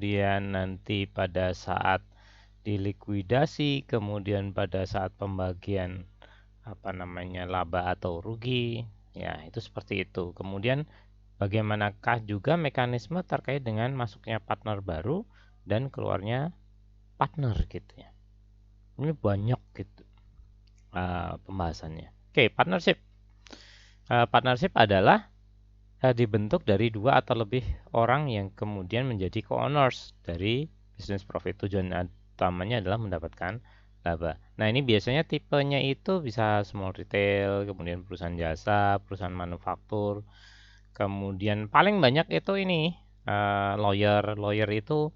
kemudian nanti pada saat dilikuidasi, kemudian pada saat pembagian laba atau rugi, ya itu seperti itu. Kemudian bagaimanakah juga mekanisme terkait dengan masuknya partner baru dan keluarnya partner gitu ya. Ini banyak gitu pembahasannya. Oke, partnership. Partnership adalah dibentuk dari 2 atau lebih orang yang kemudian menjadi co-owners dari business profit. Tujuan utamanya adalah mendapatkan laba. Nah, ini biasanya tipenya itu bisa small retail, kemudian perusahaan jasa, perusahaan manufaktur. Kemudian paling banyak itu ini lawyer. Lawyer itu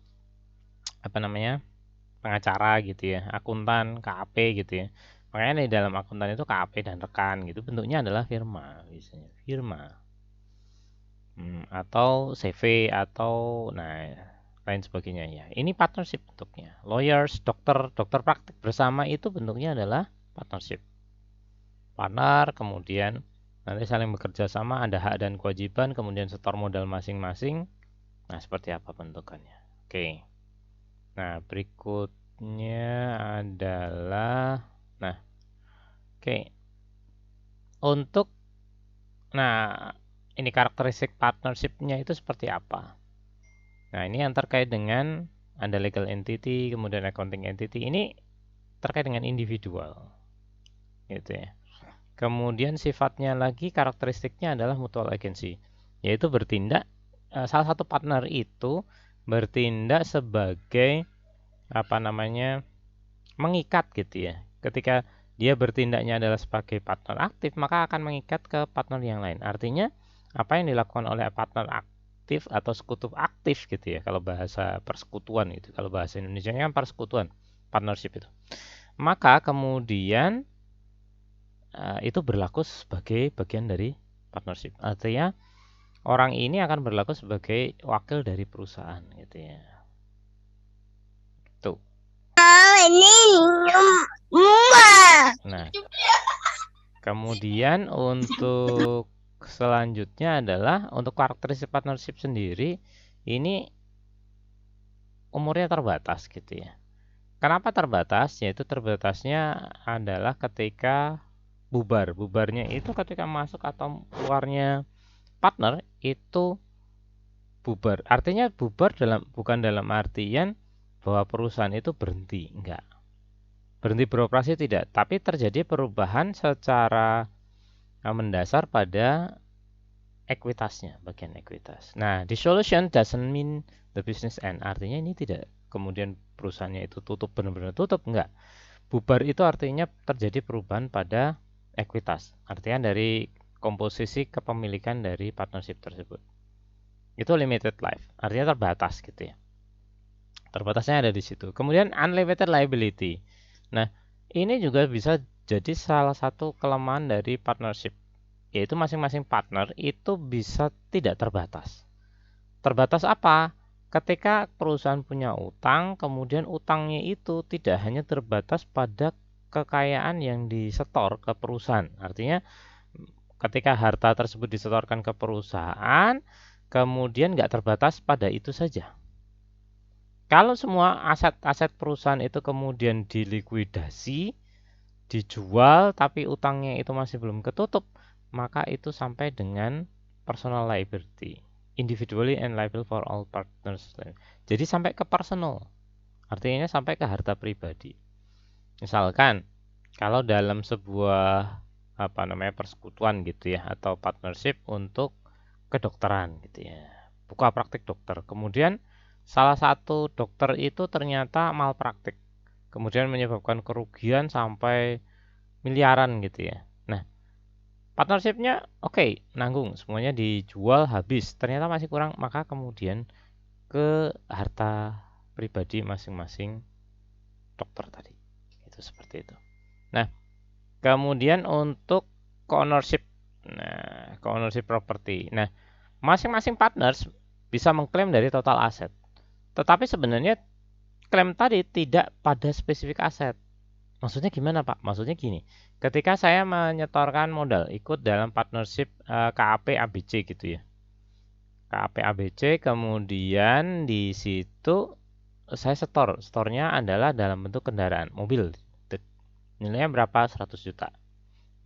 pengacara gitu ya, akuntan, KAP gitu ya. Makanya di dalam akuntan itu KAP dan rekan gitu bentuknya adalah firma biasanya. Firma. Atau CV atau lain sebagainya ya. Ini partnership bentuknya. Lawyers, dokter praktik bersama itu bentuknya adalah partnership. Partner, kemudian nanti saling bekerja sama, ada hak dan kewajiban, kemudian setor modal masing-masing. Nah, seperti apa bentukannya? Oke. Nah, berikutnya adalah oke. Untuk ini karakteristik partnership-nya itu seperti apa? Nah, ini yang terkait dengan ada legal entity, kemudian accounting entity. Ini terkait dengan individual. Gitu ya. Kemudian sifatnya lagi karakteristiknya adalah mutual agency, yaitu bertindak salah satu partner itu bertindak sebagai mengikat gitu ya. Ketika dia bertindaknya adalah sebagai partner aktif, maka akan mengikat ke partner yang lain. Artinya apa yang dilakukan oleh partner aktif atau sekutu aktif gitu ya, kalau bahasa persekutuan itu, kalau bahasa Indonesia kan persekutuan, partnership itu. Maka kemudian itu berlaku sebagai bagian dari partnership. Artinya orang ini akan berlaku sebagai wakil dari perusahaan gitu ya. Tuh. Nah, kemudian untuk selanjutnya adalah untuk karakteristik partnership sendiri ini umurnya terbatas gitu ya. Kenapa terbatas? Yaitu terbatasnya adalah ketika bubar. Bubarnya itu ketika masuk atau keluarnya partner itu bubar. Artinya bubar bukan dalam artian bahwa perusahaan itu berhenti, enggak. Berhenti beroperasi tidak, tapi terjadi perubahan secara mendasar pada ekuitasnya, bagian ekuitas. Nah, dissolution doesn't mean the business end. Artinya ini tidak kemudian perusahaannya itu tutup, benar-benar tutup, enggak. Bubar itu artinya terjadi perubahan pada ekuitas. Artinya dari komposisi kepemilikan dari partnership tersebut. Itu limited life, artinya terbatas gitu ya. Terbatasnya ada di situ. Kemudian unlimited liability. Nah, ini juga bisa jadi salah satu kelemahan dari partnership, yaitu masing-masing partner itu bisa tidak terbatas. Terbatas apa? Ketika perusahaan punya utang, kemudian utangnya itu tidak hanya terbatas pada kekayaan yang disetor ke perusahaan. Artinya ketika harta tersebut disetorkan ke perusahaan, kemudian nggak terbatas pada itu saja. Kalau semua aset-aset perusahaan itu kemudian dilikuidasi, dijual, tapi utangnya itu masih belum ketutup, maka itu sampai dengan personal liability, individually and liable for all partners. Jadi sampai ke personal, artinya sampai ke harta pribadi. Misalkan kalau dalam sebuah persekutuan gitu ya, atau partnership untuk kedokteran gitu ya, buka praktik dokter, kemudian salah satu dokter itu ternyata malpraktik, kemudian menyebabkan kerugian sampai miliaran gitu ya. Nah, partnershipnya oke, nanggung, semuanya dijual habis, ternyata masih kurang, maka kemudian ke harta pribadi masing-masing dokter tadi. Itu seperti itu. Nah, kemudian untuk co-ownership. Nah, co-ownership property. Nah, masing-masing partners bisa mengklaim dari total aset. Tetapi sebenarnya klaim tadi tidak pada spesifik aset. Maksudnya gimana Pak? Maksudnya gini, ketika saya menyetorkan modal ikut dalam partnership KAP ABC gitu ya. KAP ABC, kemudian di situ saya store-nya adalah dalam bentuk kendaraan, mobil. Nilainya berapa? 100 juta.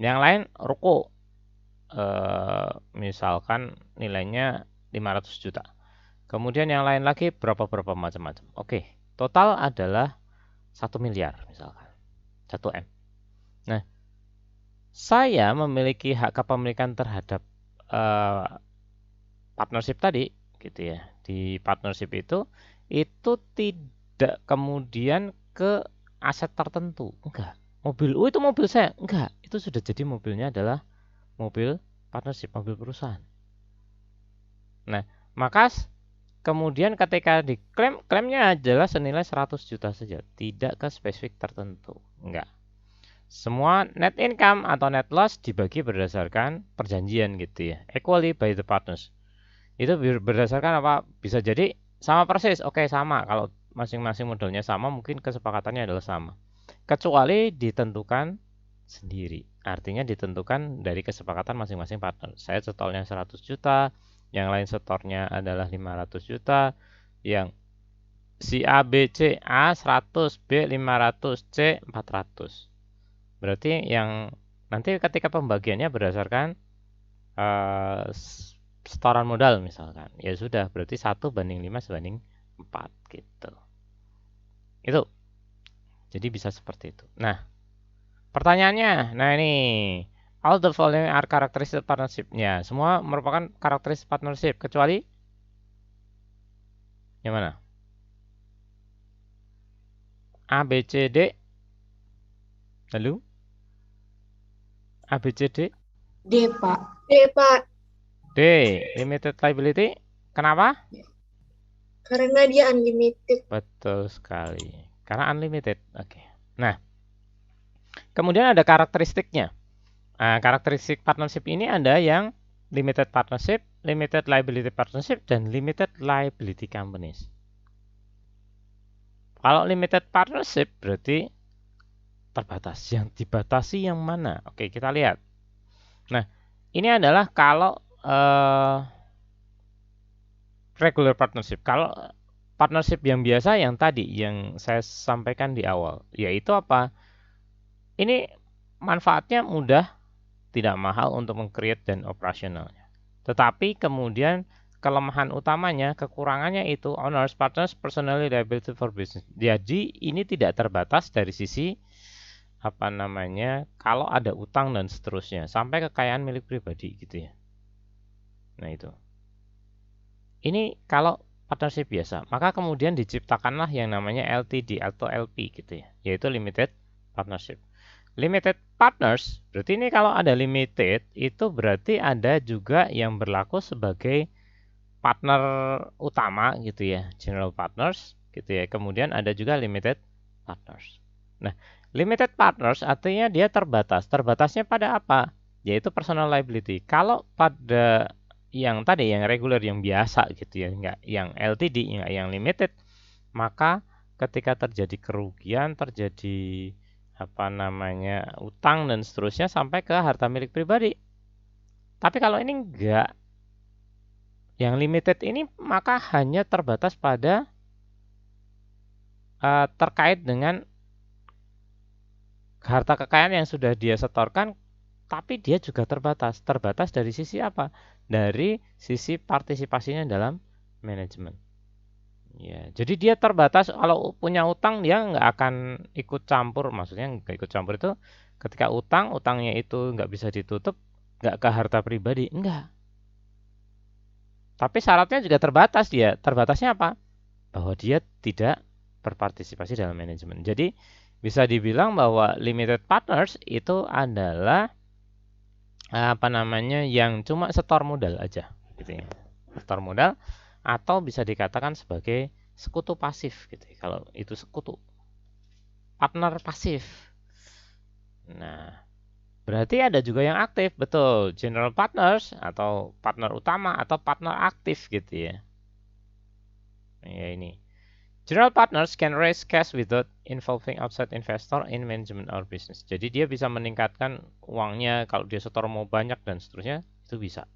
Yang lain ruko, misalkan nilainya 500 juta. Kemudian yang lain lagi berapa macam-macam. Oke, total adalah 1 miliar misalkan, 1 M. Nah, saya memiliki hak kepemilikan terhadap partnership tadi, gitu ya. Di partnership itu tidak kemudian ke aset tertentu, enggak. Mobil, itu mobil saya, enggak. Itu sudah jadi mobilnya adalah mobil partnership, mobil perusahaan. Nah, maka kemudian ketika diklaim, klaimnya adalah senilai 100 juta saja, tidak ke spesifik tertentu, enggak. Semua net income atau net loss dibagi berdasarkan perjanjian gitu ya, equally by the partners. Itu berdasarkan apa? Bisa jadi sama persis, oke sama. Kalau masing-masing modelnya sama, mungkin kesepakatannya adalah sama. Kecuali ditentukan sendiri. Artinya ditentukan dari kesepakatan masing-masing partner. Saya setornya 100 juta, yang lain setornya adalah 500 juta, yang si A, B, C, A 100, B 500, C 400. Berarti yang nanti ketika pembagiannya berdasarkan setoran modal misalkan, ya sudah berarti 1:5/4 gitu. Itu. Jadi bisa seperti itu. Nah, pertanyaannya, nah ini all the following are characteristic partnership-nya. Semua merupakan karakteristik partnership kecuali yang mana? A, B, C, D. Lalu A, B, C, D. D, Pak. D, Pak. D, limited liability. Kenapa? Karena dia unlimited. Betul sekali. Karena unlimited. Oke. Nah, kemudian ada karakteristiknya. Nah, karakteristik partnership ini ada yang limited partnership, limited liability partnership, dan limited liability companies. Kalau limited partnership berarti terbatas. Yang dibatasi yang mana? Oke, kita lihat. Nah, ini adalah kalau regular partnership. Kalau partnership yang biasa yang tadi yang saya sampaikan di awal, yaitu apa? Ini manfaatnya mudah, tidak mahal untuk meng-create dan operasionalnya. Tetapi kemudian kelemahan utamanya, kekurangannya itu owners, partners, personally liability for business. Jadi ini tidak terbatas dari sisi apa namanya, kalau ada utang dan seterusnya, sampai kekayaan milik pribadi gitu ya. Nah itu. Ini kalau partnership biasa, maka kemudian diciptakanlah yang namanya LTD atau LP gitu ya, yaitu limited partnership. Limited partners, berarti ini kalau ada limited, itu berarti ada juga yang berlaku sebagai partner utama gitu ya, general partners gitu ya. Kemudian ada juga limited partners. Nah, limited partners artinya dia terbatas. Terbatasnya pada apa? Yaitu personal liability. Kalau pada yang tadi yang regular yang biasa gitu ya, enggak yang LTD, enggak yang limited, maka ketika terjadi kerugian, terjadi apa namanya utang dan seterusnya sampai ke harta milik pribadi. Tapi kalau ini enggak, yang limited ini maka hanya terbatas pada terkait dengan harta kekayaan yang sudah dia setorkan, tapi dia juga terbatas. Terbatas dari sisi apa? Dari sisi partisipasinya dalam manajemen. Ya, jadi dia terbatas kalau punya utang dia nggak akan ikut campur, maksudnya nggak ikut campur itu ketika utangnya itu nggak bisa ditutup, nggak ke harta pribadi, enggak. Tapi syaratnya juga terbatas dia. Terbatasnya apa? Bahwa dia tidak berpartisipasi dalam manajemen. Jadi bisa dibilang bahwa limited partners itu adalah apa namanya yang cuma setor modal aja, gitu ya. Setor modal atau bisa dikatakan sebagai sekutu pasif gitu ya. Kalau itu sekutu, partner pasif. Nah, berarti ada juga yang aktif, betul. General partners atau partner utama atau partner aktif gitu ya. Ya ini. General partners can raise cash without involving outside investor in management or business. Jadi dia bisa meningkatkan uangnya kalau dia setor mau banyak dan seterusnya, itu bisa.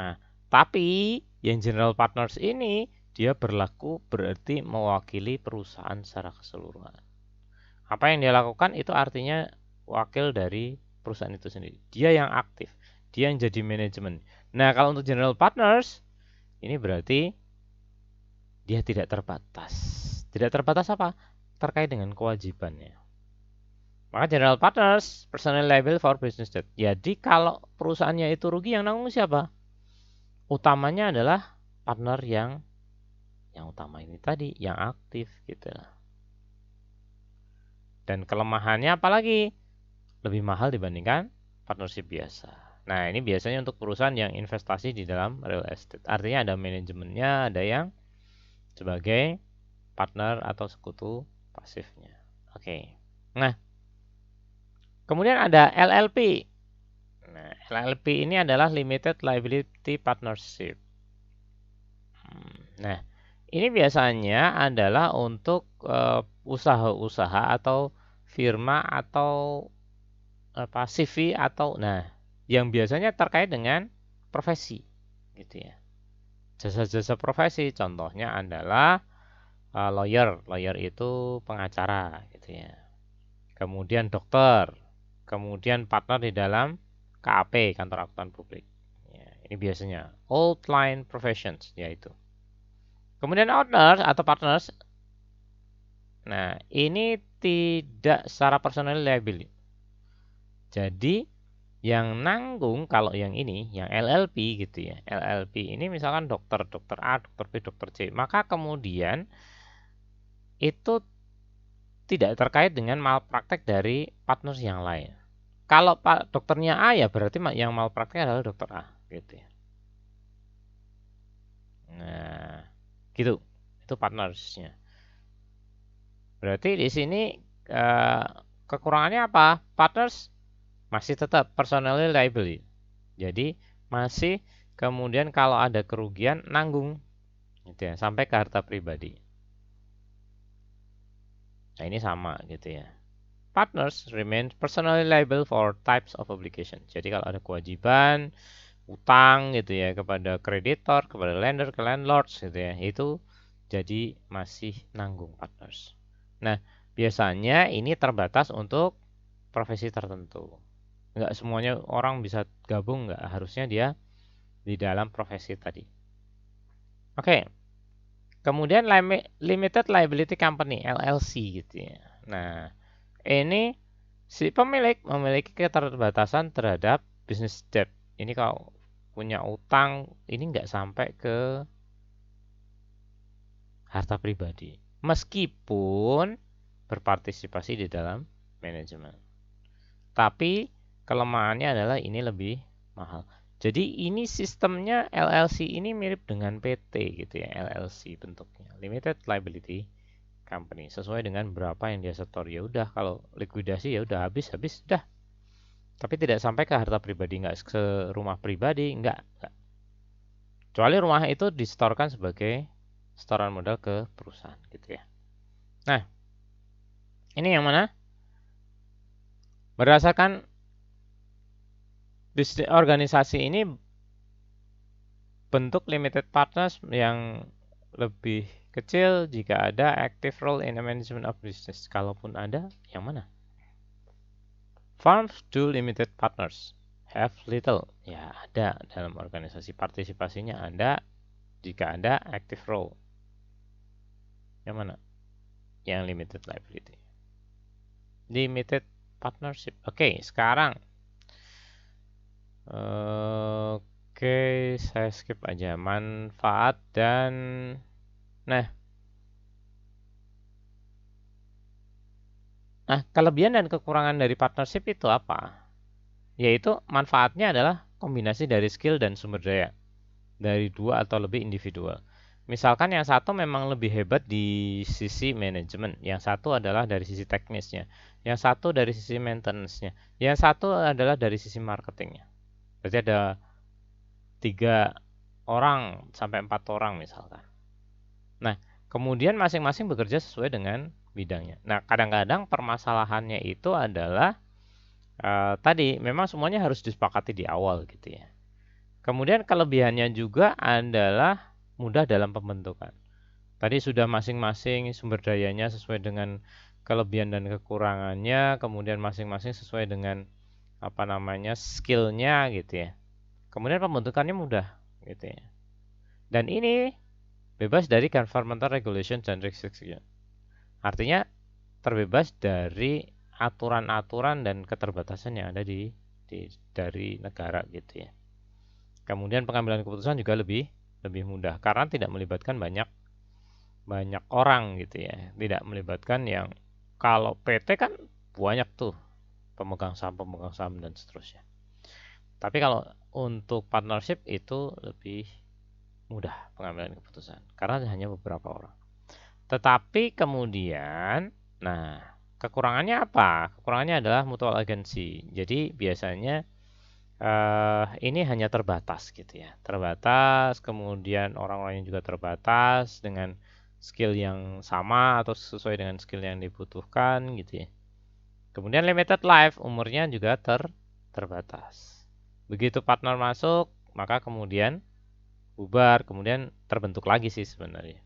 Nah, tapi yang general partners ini dia berlaku berarti mewakili perusahaan secara keseluruhan. Apa yang dia lakukan itu artinya wakil dari perusahaan itu sendiri. Dia yang aktif, dia yang jadi manajemen. Nah, kalau untuk general partners ini berarti dia tidak terbatas. Tidak terbatas apa? Terkait dengan kewajibannya. Maka general partners personally liable for business debt. Jadi kalau perusahaannya itu rugi, yang nanggung siapa? Utamanya adalah partner yang utama ini tadi, yang aktif gitu. Dan kelemahannya apalagi? Lebih mahal dibandingkan partnership biasa. Nah, ini biasanya untuk perusahaan yang investasi di dalam real estate. Artinya ada manajemennya, ada yang sebagai partner atau sekutu pasifnya. Oke. Nah, kemudian ada LLP. Nah, LLP ini adalah Limited Liability Partnership. Nah, ini biasanya adalah untuk usaha-usaha atau firma atau apa CV atau yang biasanya terkait dengan profesi gitu ya. Jasa-jasa profesi contohnya adalah lawyer. Lawyer itu pengacara gitu ya. Kemudian dokter, kemudian partner di dalam KAP, kantor akuntan publik. Ya, ini biasanya old line professions yaitu. Kemudian owner atau partners. Nah, ini tidak secara personal liability. Jadi yang nanggung kalau yang ini, yang LLP gitu ya. LLP ini misalkan dokter A, dokter B, dokter C. Maka kemudian itu tidak terkait dengan malpraktek dari partners yang lain. Kalau dokternya A ya berarti yang malpraktek adalah dokter A gitu ya. Nah, gitu. Itu partnersnya. Berarti di sini kekurangannya apa? Partners masih tetap personally liable. Jadi masih kemudian kalau ada kerugian nanggung gitu ya, sampai ke harta pribadi. Nah, ini sama gitu ya. Partners remain personally liable for types of obligation. Jadi kalau ada kewajiban utang gitu ya kepada kreditor, kepada lender, ke landlords gitu ya, itu jadi masih nanggung partners. Nah, biasanya ini terbatas untuk profesi tertentu. Enggak semuanya orang bisa gabung, enggak harusnya dia di dalam profesi tadi. Oke. Kemudian limited liability company LLC gitu ya. Nah, ini si pemilik memiliki keterbatasan terhadap business debt. Ini kalau punya utang ini nggak sampai ke harta pribadi. Meskipun berpartisipasi di dalam manajemen. Tapi kelemahannya adalah ini lebih mahal. Jadi ini sistemnya LLC ini mirip dengan PT gitu ya, LLC bentuknya, Limited Liability Company. Sesuai dengan berapa yang dia setor ya udah, kalau likuidasi ya udah habis dah. Tapi tidak sampai ke harta pribadi, nggak ke rumah pribadi, nggak. Kecuali rumah itu disetorkan sebagai setoran modal ke perusahaan gitu ya. Nah, ini yang mana? Berdasarkan bisnis organisasi ini bentuk limited partners yang lebih kecil jika ada active role in the management of business. Kalaupun ada, yang mana? Firms do limited partners have little. Ya, ada dalam organisasi partisipasinya ada jika ada active role. Yang mana? Yang limited liability. Limited partnership. Oke, sekarang Oke, saya skip aja manfaat dan nah kelebihan dan kekurangan dari partnership itu apa? Yaitu manfaatnya adalah kombinasi dari skill dan sumber daya dari dua atau lebih individual. Misalkan yang satu memang lebih hebat di sisi manajemen, yang satu adalah dari sisi teknisnya, yang satu dari sisi maintenance-nya, yang satu adalah dari sisi marketingnya. Berarti ada 3 orang sampai 4 orang misalkan. Nah, kemudian masing-masing bekerja sesuai dengan bidangnya. Nah, kadang-kadang permasalahannya itu adalah tadi memang semuanya harus disepakati di awal gitu ya. Kemudian kelebihannya juga adalah mudah dalam pembentukan. Tadi sudah masing-masing sumber dayanya sesuai dengan kelebihan dan kekurangannya, kemudian masing-masing sesuai dengan apa namanya skillnya gitu ya. Kemudian pembentukannya mudah gitu ya. Dan ini bebas dari governmental regulation dan restriction. Artinya terbebas dari aturan-aturan dan keterbatasan yang ada dari negara gitu ya. Kemudian pengambilan keputusan juga lebih mudah karena tidak melibatkan banyak orang gitu ya. Tidak melibatkan yang kalau PT kan banyak tuh pemegang saham dan seterusnya. Tapi kalau untuk partnership itu lebih mudah pengambilan keputusan karena hanya beberapa orang. Tetapi kemudian, nah kekurangannya apa? Kekurangannya adalah mutual agency. Jadi biasanya ini hanya terbatas gitu ya. Terbatas, kemudian orang-orangnya juga terbatas dengan skill yang sama atau sesuai dengan skill yang dibutuhkan gitu ya. Kemudian limited life, umurnya juga terbatas. Begitu partner masuk, maka kemudian bubar, kemudian terbentuk lagi sih sebenarnya.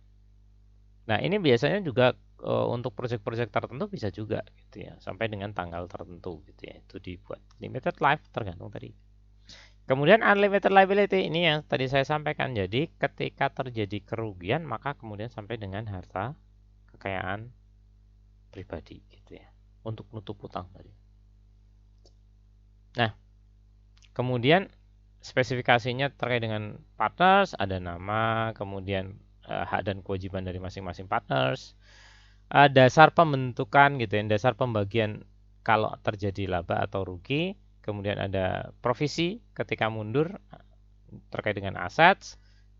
Nah, ini biasanya juga untuk proyek-proyek tertentu bisa juga gitu ya, sampai dengan tanggal tertentu gitu ya. Itu dibuat limited life tergantung tadi. Kemudian unlimited liability ini yang tadi saya sampaikan. Jadi ketika terjadi kerugian maka kemudian sampai dengan harta kekayaan pribadi gitu ya. Untuk nutup utang tadi. Nah, kemudian spesifikasinya terkait dengan partners, ada nama, kemudian hak dan kewajiban dari masing-masing partners, dasar pembentukan gitu ya, dasar pembagian kalau terjadi laba atau rugi, kemudian ada provisi ketika mundur terkait dengan aset,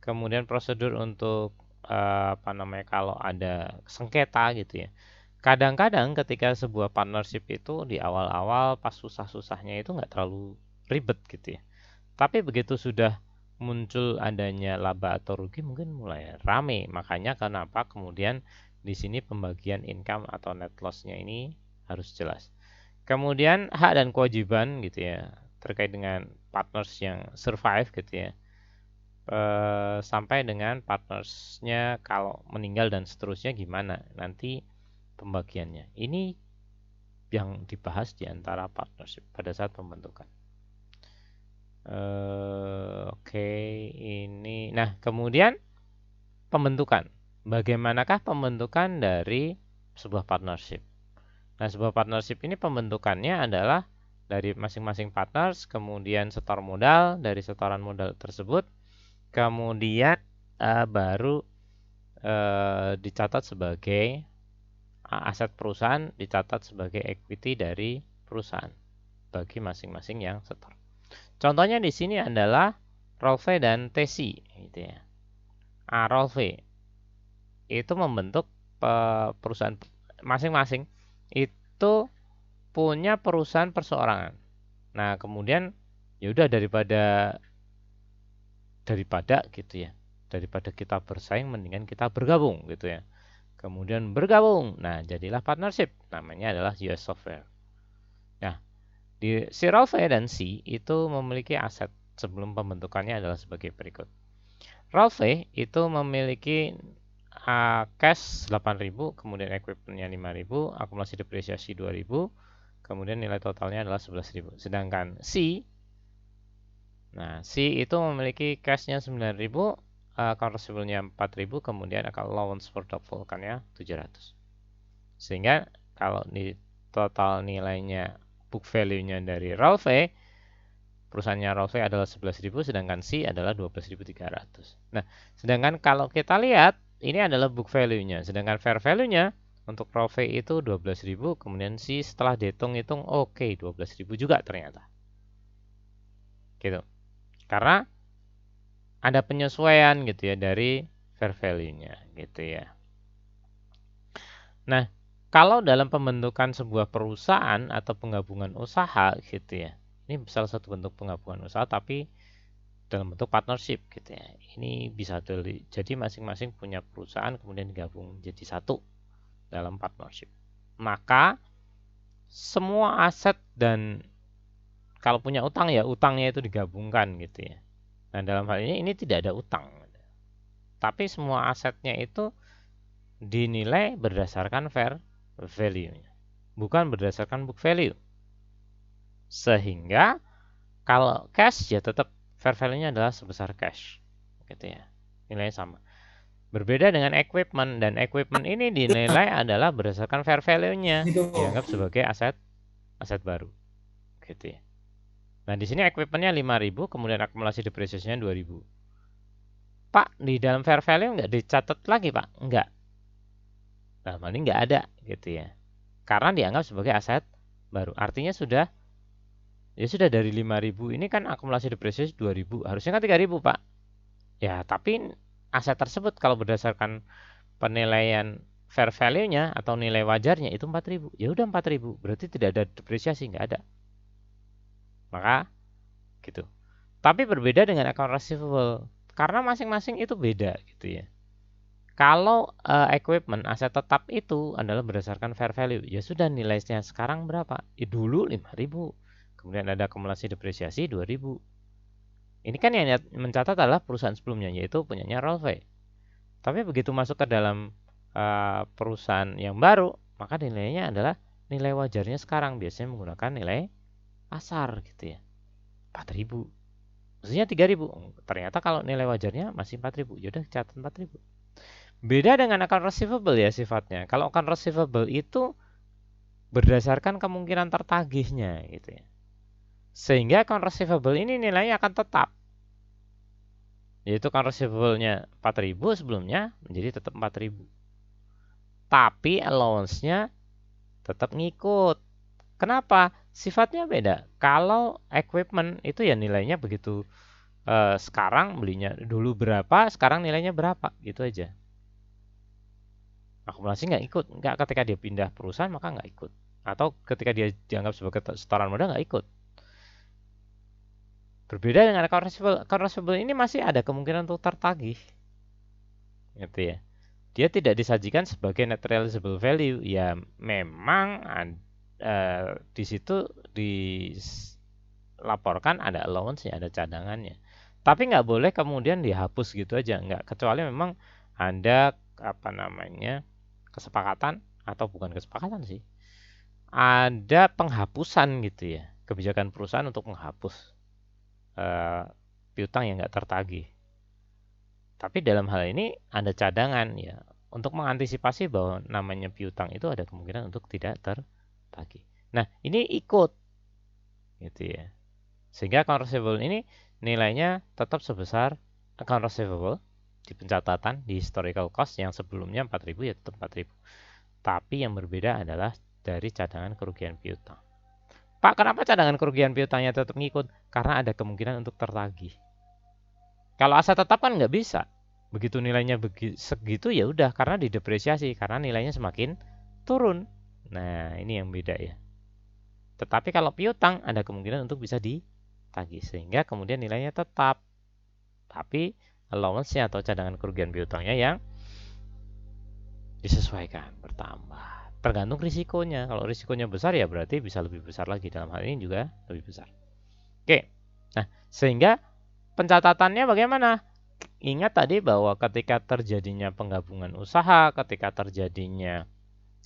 kemudian prosedur untuk apa namanya kalau ada sengketa gitu ya. Kadang-kadang ketika sebuah partnership itu di awal-awal pas susah-susahnya itu nggak terlalu ribet gitu ya. Tapi begitu sudah muncul adanya laba atau rugi mungkin mulai rame. Makanya kenapa kemudian di sini pembagian income atau net loss-nya ini harus jelas. Kemudian hak dan kewajiban gitu ya terkait dengan partners yang survive gitu ya. Sampai dengan partnersnya kalau meninggal dan seterusnya gimana nanti pembagiannya. Ini yang dibahas di antara partnership pada saat pembentukan. Oke, ini. Nah, kemudian pembentukan. Bagaimanakah pembentukan dari sebuah partnership? Nah, sebuah partnership ini pembentukannya adalah dari masing-masing partners, kemudian setor modal, dari setoran modal tersebut, kemudian baru dicatat sebagai aset perusahaan, dicatat sebagai equity dari perusahaan bagi masing-masing yang setor. Contohnya di sini adalah Rolfe dan Tesi gitu ya. Rolfe itu membentuk perusahaan masing-masing itu punya perusahaan perseorangan. Nah, kemudian ya udah daripada gitu ya. Daripada kita bersaing mendingan kita bergabung gitu ya. Kemudian bergabung. Nah, jadilah partnership. Namanya adalah US Software. Nah, si Rolfe dan C itu memiliki aset sebelum pembentukannya adalah sebagai berikut. Rolfe itu memiliki cash 8.000, kemudian equipmentnya 5.000, akumulasi depresiasi 2.000, kemudian nilai totalnya adalah 11.000. Sedangkan C itu memiliki cashnya 9.000, account receivable-nya 4.000, kemudian allowance for doubtful-nya 700. Sehingga kalau di total nilainya book value-nya dari Rolfe, perusahaannya Rolfe adalah 11.000, sedangkan C adalah 12.300. Nah, sedangkan kalau kita lihat ini adalah book value-nya, sedangkan fair value-nya untuk Rolfe itu 12.000, kemudian C setelah dihitung-hitung oke 12.000 juga ternyata. Gitu. Karena ada penyesuaian gitu ya dari fair value-nya gitu ya. Nah, kalau dalam pembentukan sebuah perusahaan atau penggabungan usaha gitu ya. Ini salah satu bentuk penggabungan usaha tapi dalam bentuk partnership gitu ya. Ini bisa jadi masing-masing punya perusahaan kemudian digabung jadi satu dalam partnership. Maka semua aset dan kalau punya utang ya utangnya itu digabungkan gitu ya. Nah, dalam hal ini tidak ada utang. Tapi semua asetnya itu dinilai berdasarkan fair value-nya, bukan berdasarkan book value. Sehingga kalau cash ya tetap fair value-nya adalah sebesar cash. Gitu ya. Nilainya sama. Berbeda dengan equipment, dan equipment ini dinilai adalah berdasarkan fair value-nya, dianggap sebagai aset baru. Gitu ya. Nah, di sini equipment-nya 5.000, kemudian akumulasi depresiasinya 2.000. Pak, di dalam fair value nggak dicatat lagi, Pak? Nggak. Nah, ini nggak ada, gitu ya. Karena dianggap sebagai aset baru. Artinya sudah dari 5.000 ini kan akumulasi depresiasi 2.000. Harusnya kan 3.000, Pak. Ya, tapi aset tersebut kalau berdasarkan penilaian fair value-nya atau nilai wajarnya itu 4.000. Ya udah 4.000. Berarti tidak ada depresiasi, nggak ada. Maka gitu. Tapi berbeda dengan account receivable. Karena masing-masing itu beda gitu ya. Kalau equipment aset tetap itu adalah berdasarkan fair value, ya sudah nilainya sekarang berapa? Ya dulu 5.000. Kemudian ada akumulasi depresiasi 2.000. Ini kan yang mencatat adalah perusahaan sebelumnya, yaitu punyanya Rolve. Tapi begitu masuk ke dalam perusahaan yang baru, maka nilainya adalah nilai wajarnya sekarang, biasanya menggunakan nilai pasar gitu ya. 4.000. Maksudnya 3.000. Ternyata kalau nilai wajarnya masih 4.000, yaudah catat 4.000. Beda dengan account receivable ya sifatnya. Kalau account receivable itu berdasarkan kemungkinan tertagihnya gitu ya. Sehingga account receivable ini nilainya akan tetap. Yaitu account receivable-nya 4.000 sebelumnya menjadi tetap 4.000. Tapi allowance-nya tetap ngikut. Kenapa? Sifatnya beda. Kalau equipment itu ya nilainya begitu sekarang belinya dulu berapa, sekarang nilainya berapa, gitu aja. Akumulasi nggak ikut, nggak ketika dia pindah perusahaan maka nggak ikut, atau ketika dia dianggap sebagai setoran modal nggak ikut. Berbeda dengan account receivable. Account receivable ini masih ada kemungkinan untuk tertagih, gitu ya. Dia tidak disajikan sebagai net realizable value, ya memang di situ dilaporkan ada allowance, ada cadangannya. Tapi nggak boleh kemudian dihapus gitu aja, nggak, kecuali memang ada apa namanya kesepakatan, atau bukan kesepakatan sih, ada penghapusan gitu ya, kebijakan perusahaan untuk menghapus piutang yang nggak tertagih. Tapi dalam hal ini ada cadangan ya, untuk mengantisipasi bahwa namanya piutang itu ada kemungkinan untuk tidak tertagih. Nah, ini ikut gitu ya. Sehingga account receivable ini nilainya tetap sebesar account receivable di pencatatan di historical cost yang sebelumnya 4.000 ya tetap 4.000. Tapi yang berbeda adalah dari cadangan kerugian piutang. Pak, kenapa cadangan kerugian piutangnya tetap ngikut? Karena ada kemungkinan untuk tertagih. Kalau aset tetap kan nggak bisa. Begitu nilainya segitu ya udah, karena didepresiasi, karena nilainya semakin turun. Nah, ini yang beda ya. Tetapi kalau piutang ada kemungkinan untuk bisa ditagih, sehingga kemudian nilainya tetap. Tapi allowance-nya atau cadangan kerugian piutangnya yang disesuaikan, bertambah. Tergantung risikonya. Kalau risikonya besar ya berarti bisa lebih besar lagi. Dalam hal ini juga lebih besar. Oke. Nah, sehingga pencatatannya bagaimana? Ingat tadi bahwa ketika terjadinya penggabungan usaha, ketika terjadinya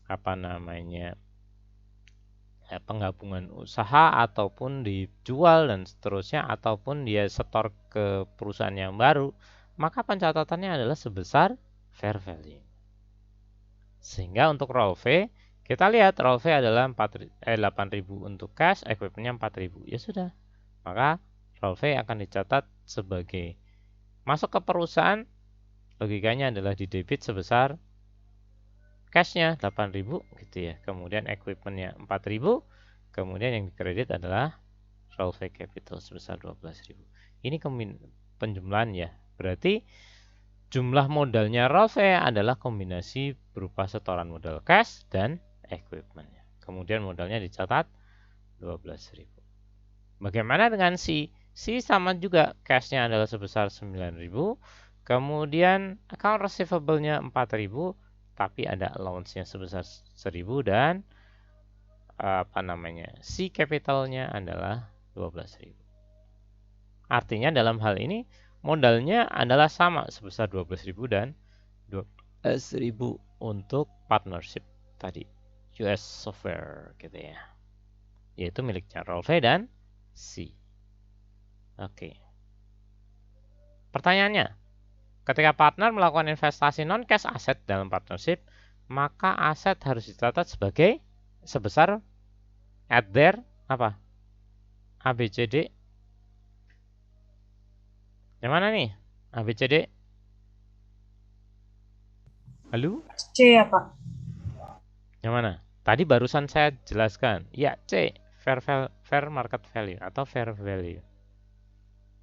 apa namanya penggabungan usaha ataupun dijual dan seterusnya, ataupun dia setor ke perusahaan yang baru, maka pencatatannya adalah sebesar fair value. Sehingga untuk Rolve, kita lihat Rolve adalah 8.000 untuk cash, equipmentnya 4.000. Ya sudah, maka Rolve akan dicatat sebagai masuk ke perusahaan, logikanya adalah di debit sebesar cashnya 8.000 gitu ya. Kemudian equipmentnya 4.000, kemudian yang dikredit adalah Rolve Capital sebesar 12.000. Ini penjumlahan ya. Berarti jumlah modalnya Rolve adalah kombinasi berupa setoran modal cash dan equipmentnya. Kemudian modalnya dicatat 12.000. Bagaimana dengan C? C sama juga, cashnya adalah sebesar 9.000. Kemudian account receivable-nya 4.000, tapi ada allowance-nya sebesar 1.000, dan C capital-nya adalah 12.000. Artinya dalam hal ini modalnya adalah sama sebesar 12.000 dan 12.000 untuk partnership tadi US Software gitu ya, yaitu miliknya Rolve dan C. Oke. Pertanyaannya, ketika partner melakukan investasi non-cash aset dalam partnership, maka aset harus dicatat sebagai sebesar at their apa? ABCD. Yang mana nih? ABCD. Halo? C ya, Pak. Yang mana? Tadi barusan saya jelaskan. Ya, C. Fair market value atau fair value.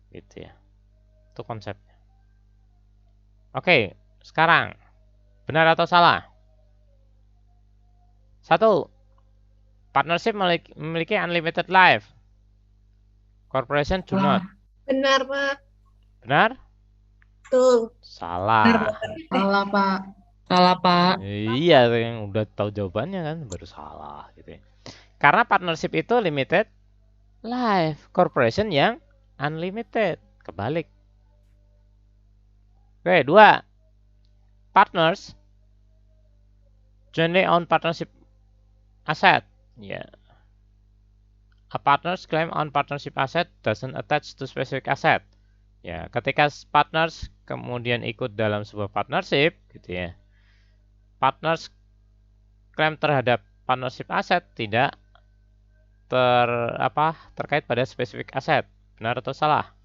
Gitu ya. Itu konsepnya. Oke, sekarang. Benar atau salah? 1. Partnership memiliki unlimited life. Corporation do not. Benar, Pak. Benar? Betul. Salah. Salah, Pak. Salah, Pak. Iya, yang udah tahu jawabannya kan baru salah gitu ya. Karena partnership itu limited life, corporation yang unlimited. Kebalik. Oke, 2. Partners jointly own partnership asset. Ya. A partner's claim on partnership asset doesn't attach to specific asset. Ya, ketika partners kemudian ikut dalam sebuah partnership gitu ya. Partners klaim terhadap partnership aset tidak terkait pada spesifik aset. Benar atau salah?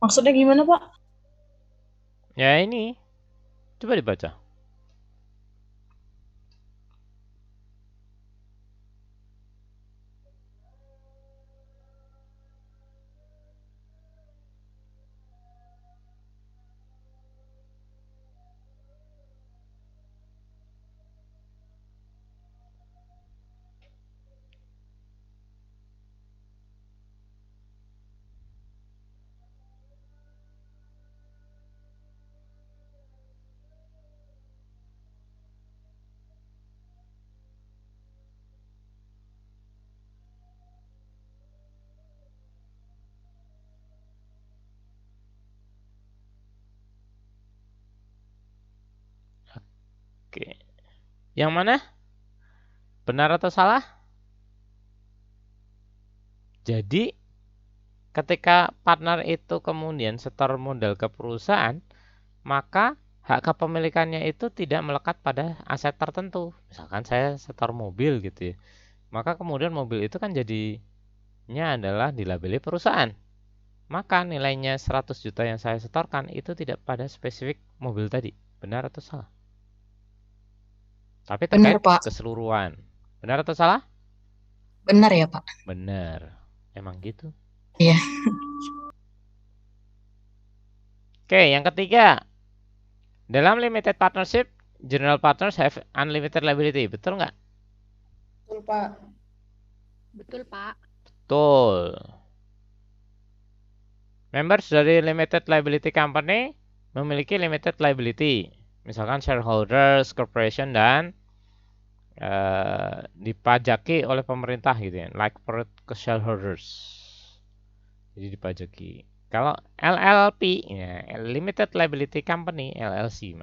Maksudnya gimana, Pak? Ya ini, coba dibaca. Oke. Yang mana? Benar atau salah? Jadi, ketika partner itu kemudian setor modal ke perusahaan, maka hak kepemilikannya itu tidak melekat pada aset tertentu. Misalkan saya setor mobil gitu ya. Maka kemudian mobil itu kan jadinya adalah dilabeli perusahaan. Maka nilainya 100 juta yang saya setorkan itu tidak pada spesifik mobil tadi. Benar atau salah? Tapi terkait Benar, Pak. keseluruhan. Benar atau salah? Benar ya, Pak? Benar. Emang gitu. Iya. Oke, yang ketiga. Dalam limited partnership, general partners have unlimited liability. Betul nggak? Betul, Pak. Betul, Pak. Betul. Members dari limited liability company memiliki limited liability. Misalkan shareholders, corporation, dan dipajaki oleh pemerintah gitu ya, like per shareholders. Jadi dipajaki. Kalau LLP, ya, Limited Liability Company, LLC,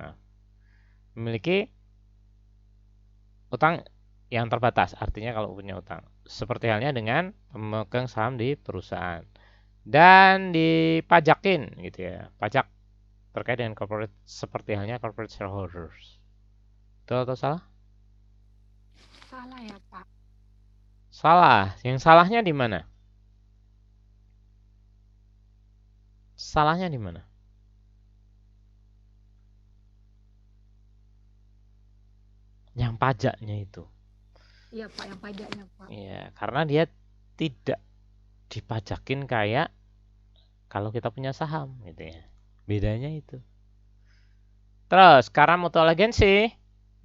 memiliki utang yang terbatas. Artinya kalau punya utang, seperti halnya dengan pemegang saham di perusahaan, dan dipajakin gitu ya, pajak terkait dengan corporate seperti halnya corporate shareholders. Betul atau salah? Salah ya, Pak. Salah. Yang salahnya di mana? Salahnya di mana? Yang pajaknya itu. Iya, Pak, yang pajaknya, Pak. Iya, karena dia tidak dipajakin kayak kalau kita punya saham gitu ya. Bedanya itu. Terus, karena mutual agency,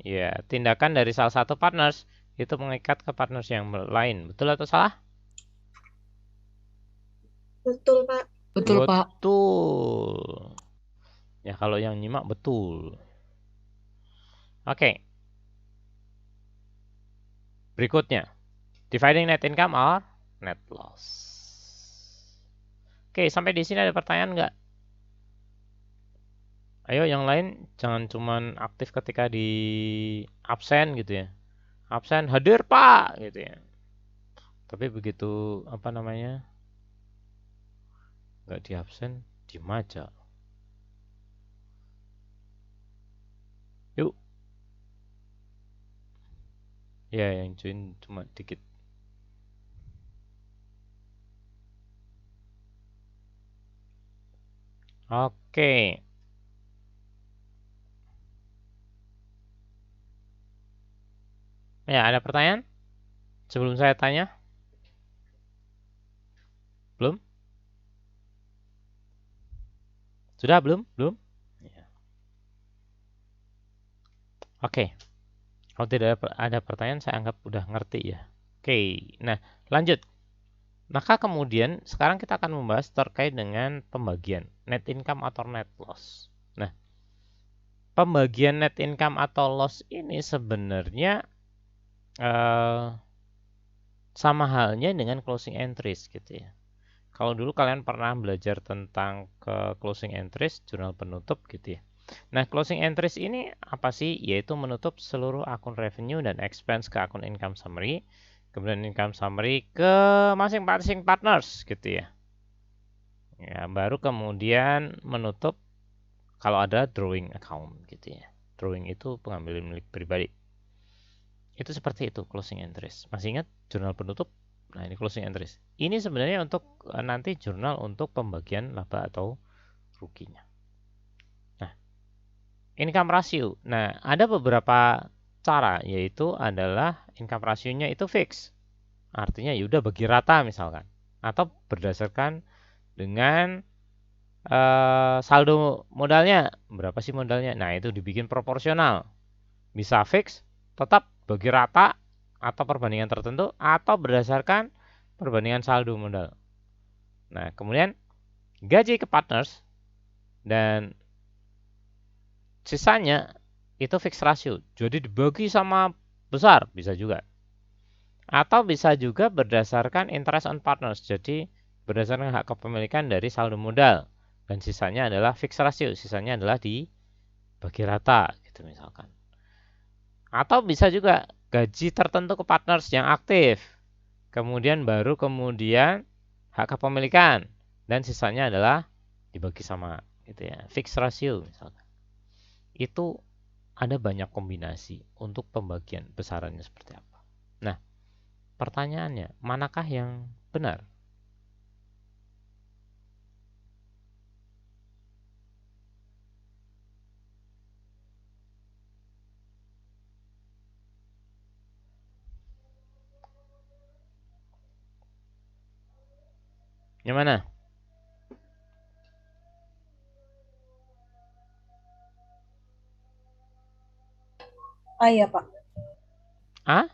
ya, tindakan dari salah satu partners itu mengikat ke partners yang lain. Betul atau salah? Betul, Pak. Betul, Pak. Betul. Ya, kalau yang nyimak betul. Oke. Berikutnya, dividing net income or net loss. Oke, sampai di sini ada pertanyaan nggak? Ayo yang lain jangan cuman aktif ketika di absen gitu ya. Absen hadir Pak gitu ya. Tapi begitu apa namanya? Nggak di absen, diem aja. Yuk. Ya, yang join cuma dikit. Oke. Ya, ada pertanyaan? Sebelum saya tanya? Belum? Sudah belum? Belum? Ya. Oke. Kalau tidak ada pertanyaan, saya anggap udah ngerti ya. Oke. Nah, lanjut. Maka kemudian sekarang kita akan membahas terkait dengan pembagian net income atau net loss. Nah, pembagian net income atau loss ini sebenarnya sama halnya dengan closing entries gitu ya. Kalau dulu kalian pernah belajar tentang closing entries, jurnal penutup gitu ya. Nah, closing entries ini apa sih? Yaitu menutup seluruh akun revenue dan expense ke akun income summary, kemudian income summary ke masing-masing partners gitu ya. Ya, baru kemudian menutup kalau ada drawing account gitu ya. Drawing itu pengambilan milik pribadi. Itu seperti itu closing entries. Masih ingat jurnal penutup? Nah, ini closing entries. Ini sebenarnya untuk nanti jurnal untuk pembagian laba atau ruginya. Nah, income ratio. Nah, ada beberapa cara, yaitu adalah income ratio-nya itu fix. Artinya ya udah bagi rata misalkan. Atau berdasarkan dengan saldo modalnya. Berapa sih modalnya? Nah, itu dibikin proporsional. Bisa fix, tetap bagi rata, atau perbandingan tertentu, atau berdasarkan perbandingan saldo modal. Nah, kemudian gaji ke partners dan sisanya itu fixed ratio. Jadi dibagi sama besar, bisa juga. Atau bisa juga berdasarkan interest on partners. Jadi berdasarkan hak kepemilikan dari saldo modal. Dan sisanya adalah fixed ratio. Sisanya adalah dibagi rata gitu misalkan. Atau bisa juga gaji tertentu ke partners yang aktif. Kemudian hak kepemilikan. Dan sisanya adalah dibagi sama gitu ya. Fixed ratio misalkan. Itu ada banyak kombinasi untuk pembagian besarannya seperti apa. Nah, pertanyaannya, manakah yang benar? Yang mana? Ah, iya, Pak. Ah?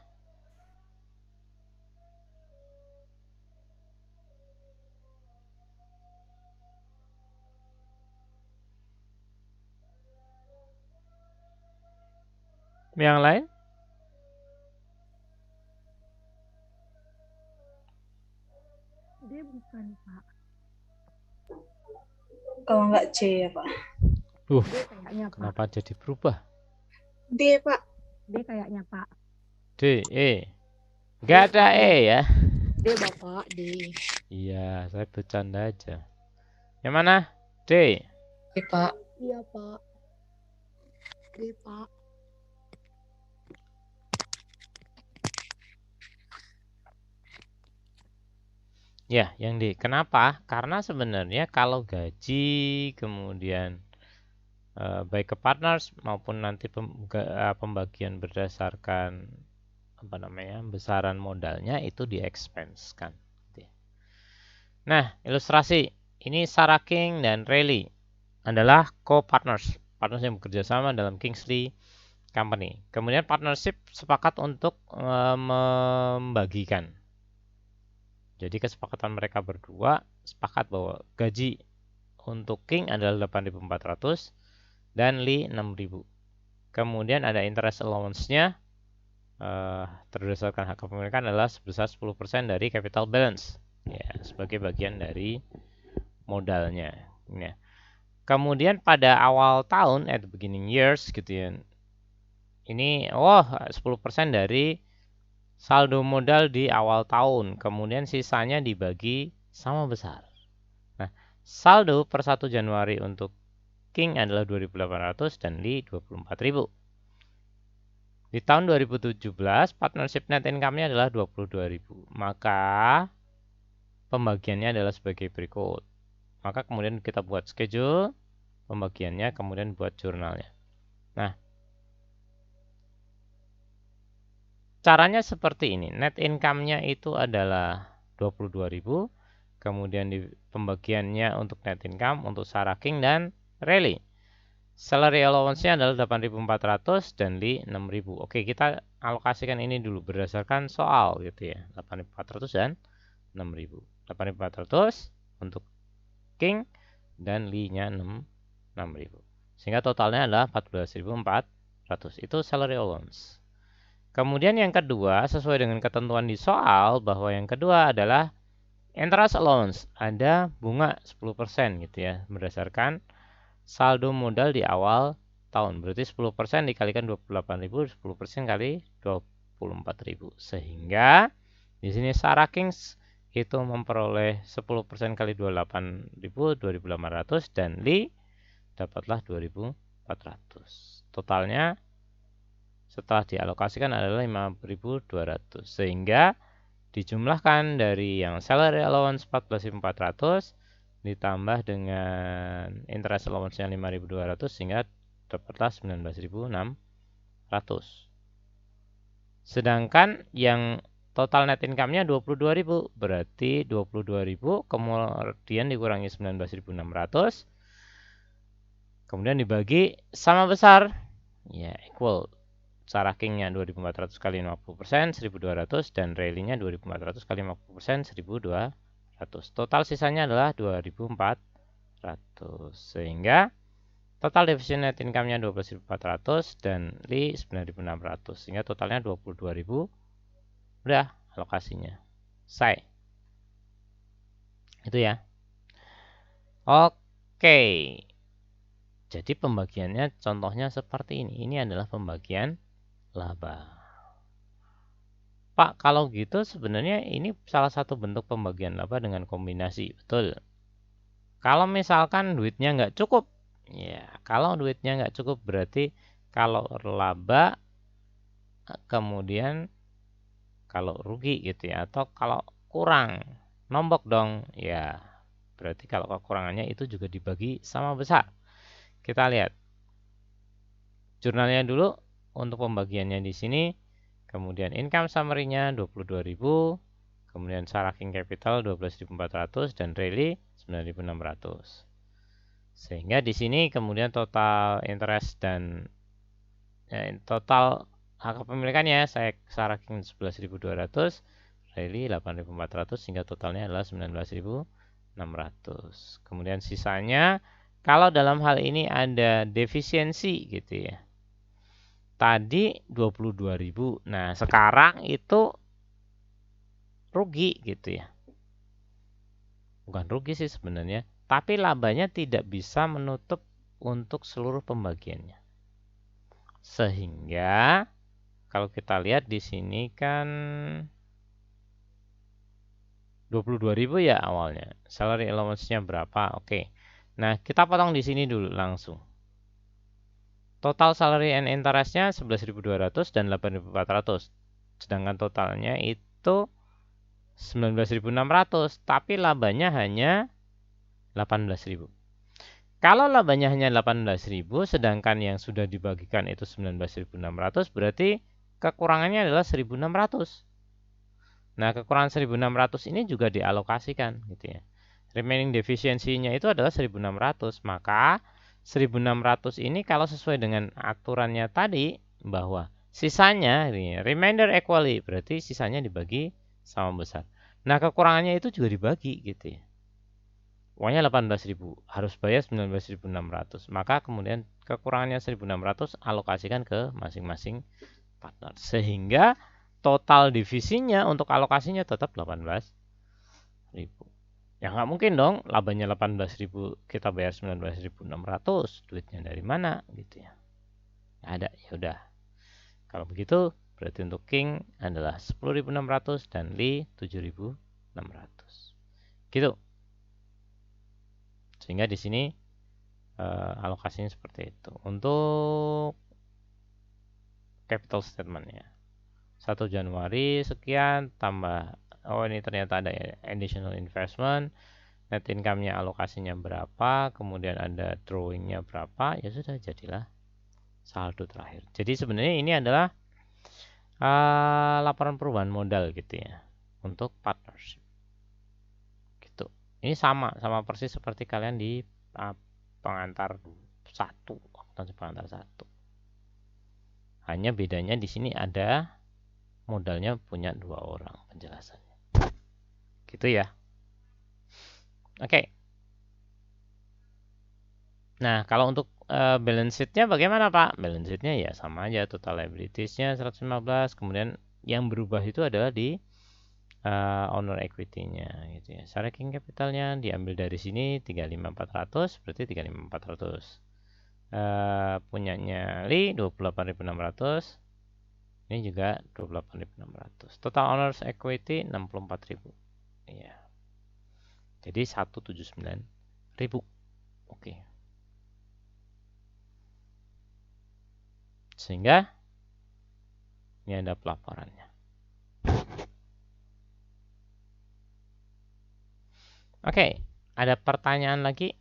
Yang lain? D bukan, Pak. Kalau nggak C ya, Pak. D kayaknya, Pak. Kenapa jadi berubah? D, Pak. D kayaknya, Pak. D, E. Gak ada E ya? D, Bapak, D. Iya, saya bercanda aja. Yang mana? D. D, Pak. Iya, Pak. D, Pak. Ya, yang D. Kenapa? Karena sebenarnya kalau gaji kemudian baik ke partners maupun nanti pembagian berdasarkan apa namanya besaran modalnya itu di expense kan. Nah, ilustrasi ini Sarah King dan Riley adalah co-partners partnership bekerja sama dalam Kingsley Company. Kemudian partnership sepakat untuk membagikan. Jadi kesepakatan mereka berdua sepakat bahwa gaji untuk King adalah 8.400 dan Lee 6.000. Kemudian ada interest allowance-nya berdasarkan hak kepemilikan adalah sebesar 10% dari capital balance, ya, sebagai bagian dari modalnya. Ya. Kemudian pada awal tahun, at the beginning years gitu ya, ini 10% dari saldo modal di awal tahun, kemudian sisanya dibagi sama besar. Nah, saldo per 1 Januari untuk King adalah 2.800 dan Lee 24.000. Di tahun 2017, partnership net income-nya adalah 22.000. Maka pembagiannya adalah sebagai berikut. Maka kemudian kita buat schedule pembagiannya, kemudian buat jurnalnya. Nah, caranya seperti ini. Net income-nya itu adalah 22.000. Kemudian di pembagiannya untuk net income, untuk Sarah King dan Rally. Salary allowance-nya adalah 8.400 dan Lee 6.000. Oke, kita alokasikan ini dulu berdasarkan soal gitu ya. 8.400 dan 6.000. 8.400 untuk King dan Lee-nya 6.000. Sehingga totalnya adalah 14.400. Itu salary allowance. Kemudian yang kedua, sesuai dengan ketentuan di soal, bahwa yang kedua adalah interest allowance. Ada bunga 10% gitu ya, berdasarkan saldo modal di awal tahun. Berarti 10% dikalikan 28.000, 10% kali 24.000. Sehingga di sini Sarah Kings itu memperoleh 10% kali 28.000, 2.800 dan Lee dapatlah 2.400. Totalnya setelah dialokasikan adalah 5.200. Sehingga dijumlahkan dari yang salary allowance 14.400 ditambah dengan interest allowance-nya 5.200 sehingga dapatlah 19.600. Sedangkan yang total net income-nya 22.000, berarti 22.000 kemudian dikurangi 19.600 kemudian dibagi sama besar, ya, equal. Sarah King-nya 2.400 kali 50%, 1.200 dan Rally-nya 2.400 kali 50%, 1.200. Total sisanya adalah 2.400. Sehingga total division net income-nya 12.400 dan Lee 9.600. Sehingga totalnya 22.000. Udah alokasinya. Selesai. Itu ya. Oke. Jadi pembagiannya contohnya seperti ini. Ini adalah pembagian laba. Pak, kalau gitu sebenarnya ini salah satu bentuk pembagian laba dengan kombinasi, betul. Kalau misalkan duitnya nggak cukup, ya kalau duitnya nggak cukup berarti kalau laba kemudian kalau rugi gitu ya, atau kalau kurang nombok dong, ya berarti kalau kekurangannya itu juga dibagi sama besar. Kita lihat jurnalnya dulu untuk pembagiannya di sini. Kemudian income summary-nya 22.000, kemudian Sarah King Capital 12.400 dan Rally 9.600. Sehingga di sini kemudian total interest dan total hak kepemilikannya saya Sarah King 11.200, Rally 8.400 sehingga totalnya adalah 19.600. Kemudian sisanya kalau dalam hal ini ada defisiensi gitu ya. Tadi 22.000. Nah, sekarang itu rugi gitu ya. Bukan rugi sih sebenarnya, tapi labanya tidak bisa menutup untuk seluruh pembagiannya. Sehingga kalau kita lihat di sini kan 22.000 ya awalnya. Salary allowance-nya berapa? Oke. Nah, kita potong di sini dulu langsung. Total salary and interest-nya 11.200 dan 8.400. Sedangkan totalnya itu 19.600, tapi labanya hanya 18.000. Kalau labanya hanya 18.000, sedangkan yang sudah dibagikan itu 19.600, berarti kekurangannya adalah 1.600. Nah, kekurangan 1.600 ini juga dialokasikan gitu ya. Remaining defisiensinya itu adalah 1.600, maka 1.600 ini kalau sesuai dengan aturannya tadi bahwa sisanya ini remainder equally, berarti sisanya dibagi sama besar. Nah, kekurangannya itu juga dibagi gitu ya. Uangnya 18.000, harus bayar 19.600. Maka kemudian kekurangannya 1.600 alokasikan ke masing-masing partner. Sehingga total divisinya untuk alokasinya tetap 18.000. Ya nggak mungkin dong, labanya 18.000 kita bayar 19.600, duitnya dari mana gitu ya. Ada, ya udah. Kalau begitu berarti untuk King adalah 10.600 dan Lee 7.600. Gitu. Sehingga di sini alokasinya seperti itu. Untuk capital statement-nya. 1 Januari sekian tambah, oh ini ternyata ada additional investment, net income-nya alokasinya berapa, kemudian ada drawing-nya berapa, ya sudah jadilah saldo terakhir. Jadi sebenarnya ini adalah laporan perubahan modal gitu ya untuk partnership. Gitu. Ini sama persis seperti kalian di pengantar 1, akuntansi pengantar 1. Hanya bedanya di sini ada modalnya punya 2 orang penjelasannya. Gitu ya. Oke. Nah, kalau untuk balance sheet-nya bagaimana, Pak? Balance sheet-nya ya sama aja, total liabilities-nya 115, kemudian yang berubah itu adalah di owner equity-nya gitu ya. Working capital-nya diambil dari sini 35.400, berarti 35.400. Punyanya Li 28.600. Ini juga 28.600. Total owners equity 64.000. Iya. Jadi 179.000. Oke. Sehingga ini ada pelaporannya. Oke, ada pertanyaan lagi?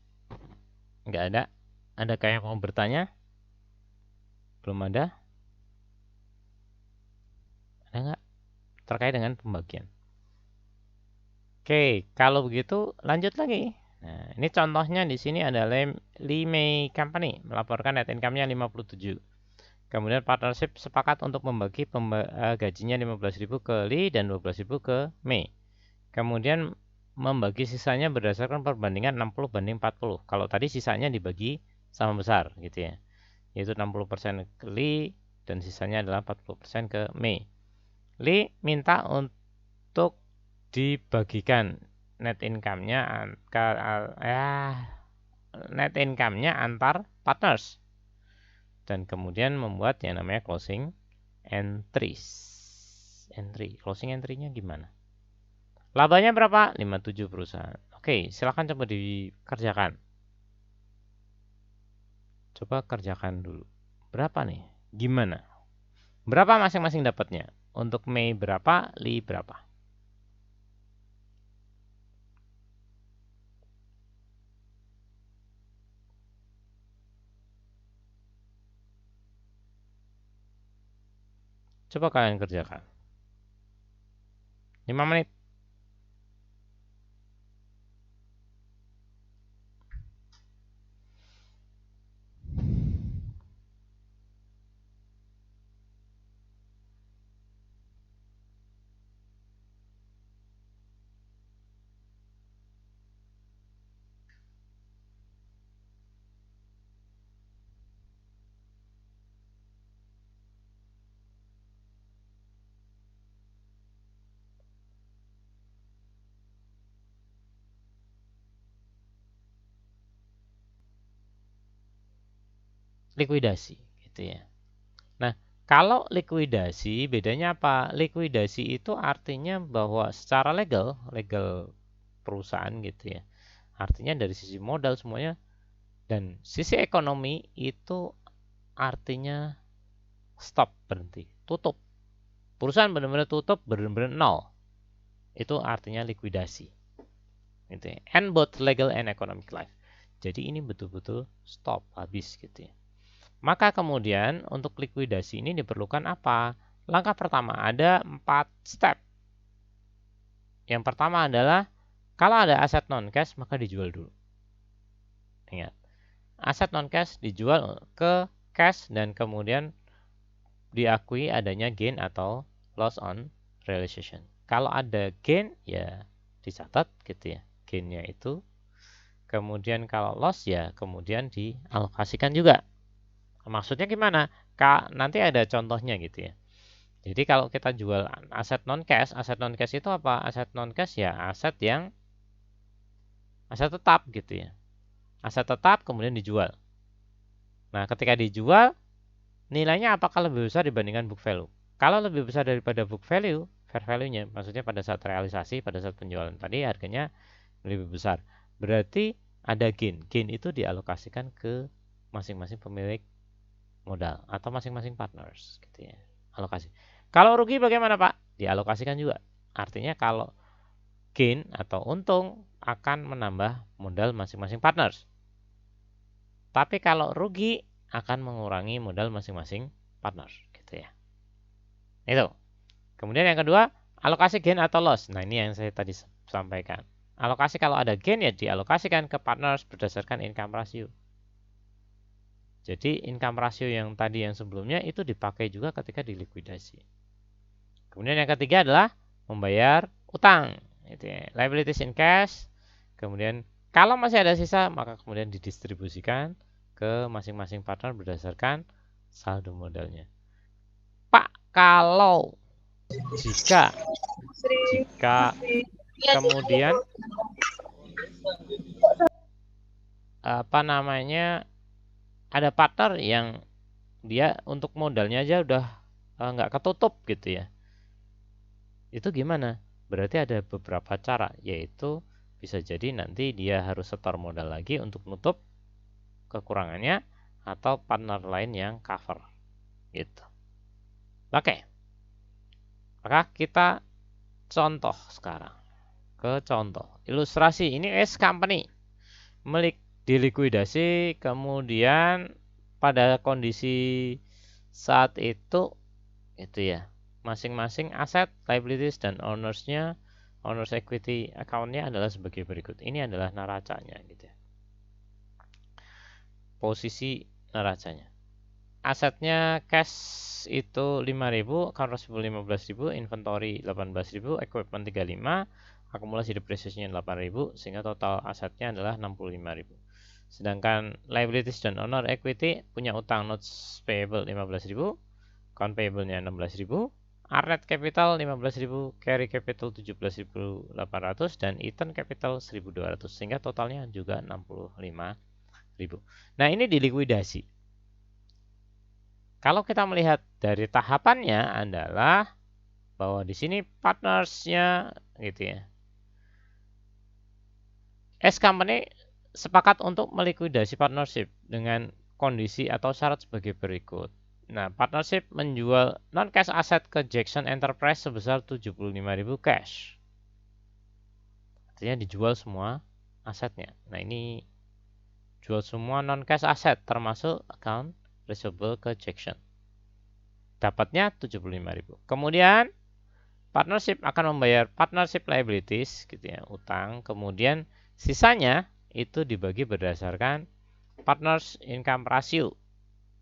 Enggak ada. Ada kayak mau bertanya? Belum ada? Ada enggak? Terkait dengan pembagian. Oke, kalau begitu lanjut lagi. Nah, ini contohnya di sini ada Lee May Company melaporkan net income-nya 57. Kemudian partnership sepakat untuk membagi gajinya 15.000 ke Lee dan 12.000 ke May. Kemudian membagi sisanya berdasarkan perbandingan 60 banding 40. Kalau tadi sisanya dibagi sama besar gitu ya. Yaitu 60% ke Lee dan sisanya adalah 40% ke May. Lee minta untuk dibagikan net income-nya antar partners dan kemudian membuat yang namanya closing closing entry-nya gimana? Labanya berapa? 57 perusahaan. Oke, silakan coba dikerjakan. Coba kerjakan dulu. Berapa nih? Gimana? Berapa masing-masing dapatnya? Untuk May berapa? Lee berapa? Coba kalian kerjakan. 5 menit. Likuidasi gitu ya. Nah, kalau likuidasi bedanya apa? Likuidasi itu artinya bahwa secara legal perusahaan gitu ya. Artinya dari sisi modal semuanya dan sisi ekonomi itu artinya stop, berhenti, tutup. Perusahaan benar-benar tutup, benar-benar nol. Itu artinya likuidasi. Gitu ya. And both legal and economic life. Jadi ini betul-betul stop, habis gitu ya. Maka kemudian untuk likuidasi ini diperlukan apa? Langkah pertama ada 4 step. Yang pertama adalah kalau ada aset non cash maka dijual dulu. Ingat, aset non cash dijual ke cash dan kemudian diakui adanya gain atau loss on realization. Kalau ada gain ya dicatat gitu ya, gainnya itu. Kemudian kalau loss ya kemudian dialokasikan juga. Maksudnya gimana? Nanti ada contohnya gitu ya. Jadi kalau kita jual aset non cash itu apa? Aset non cash ya aset tetap gitu ya. Aset tetap kemudian dijual. Nah, ketika dijual nilainya apakah lebih besar dibandingkan book value? Kalau lebih besar daripada book value, fair value-nya, maksudnya pada saat realisasi, pada saat penjualan tadi harganya lebih besar. Berarti ada gain. Gain itu dialokasikan ke masing-masing pemilik modal atau masing-masing partners gitu ya. Alokasi. Kalau rugi bagaimana, Pak? Dialokasikan juga. Artinya kalau gain atau untung akan menambah modal masing-masing partners. Tapi kalau rugi akan mengurangi modal masing-masing partners gitu ya. Itu. Kemudian yang kedua, alokasi gain atau loss. Nah, ini yang saya tadi sampaikan. Alokasi kalau ada gain ya dialokasikan ke partners berdasarkan income ratio. Jadi income ratio yang tadi yang sebelumnya itu dipakai juga ketika dilikuidasi. Kemudian yang ketiga adalah membayar utang. Itu ya. Liabilities in cash. Kemudian kalau masih ada sisa maka kemudian didistribusikan ke masing-masing partner berdasarkan saldo modalnya. Pak, kalau jika kemudian ada partner yang dia untuk modalnya aja udah nggak ketutup gitu ya. Itu gimana? Berarti ada beberapa cara, yaitu bisa jadi nanti dia harus setor modal lagi untuk nutup kekurangannya atau partner lain yang cover gitu. Oke. Maka kita contoh sekarang. Ke contoh. Ilustrasi ini S company dilikuidasi kemudian pada kondisi saat itu ya. Masing-masing aset, liabilities, dan owners equity account-nya adalah sebagai berikut. Ini adalah neracanya gitu ya. Posisi neracanya. Asetnya cash itu 5.000, account receivable 15.000, inventory 18.000, equipment 35, akumulasi depresiasinya 8.000 sehingga total asetnya adalah 65.000. Sedangkan liabilities dan owner equity punya utang notes payable 15.000, account payable-nya 16.000, Arnet capital 15.000, carry capital 17.800 dan eaten capital 1.200 sehingga totalnya juga 65.000. Nah, ini dilikuidasi. Kalau kita melihat dari tahapannya adalah bahwa di sini partnersnya gitu ya. S company sepakat untuk melikuidasi partnership dengan kondisi atau syarat sebagai berikut. Nah, partnership menjual non-cash aset ke Jackson Enterprise sebesar 75.000 cash. Artinya dijual semua asetnya. Nah, ini jual semua non-cash aset termasuk account receivable ke Jackson. Dapatnya 75.000. Kemudian partnership akan membayar partnership liabilities gitu ya, utang. Kemudian sisanya itu dibagi berdasarkan partners income ratio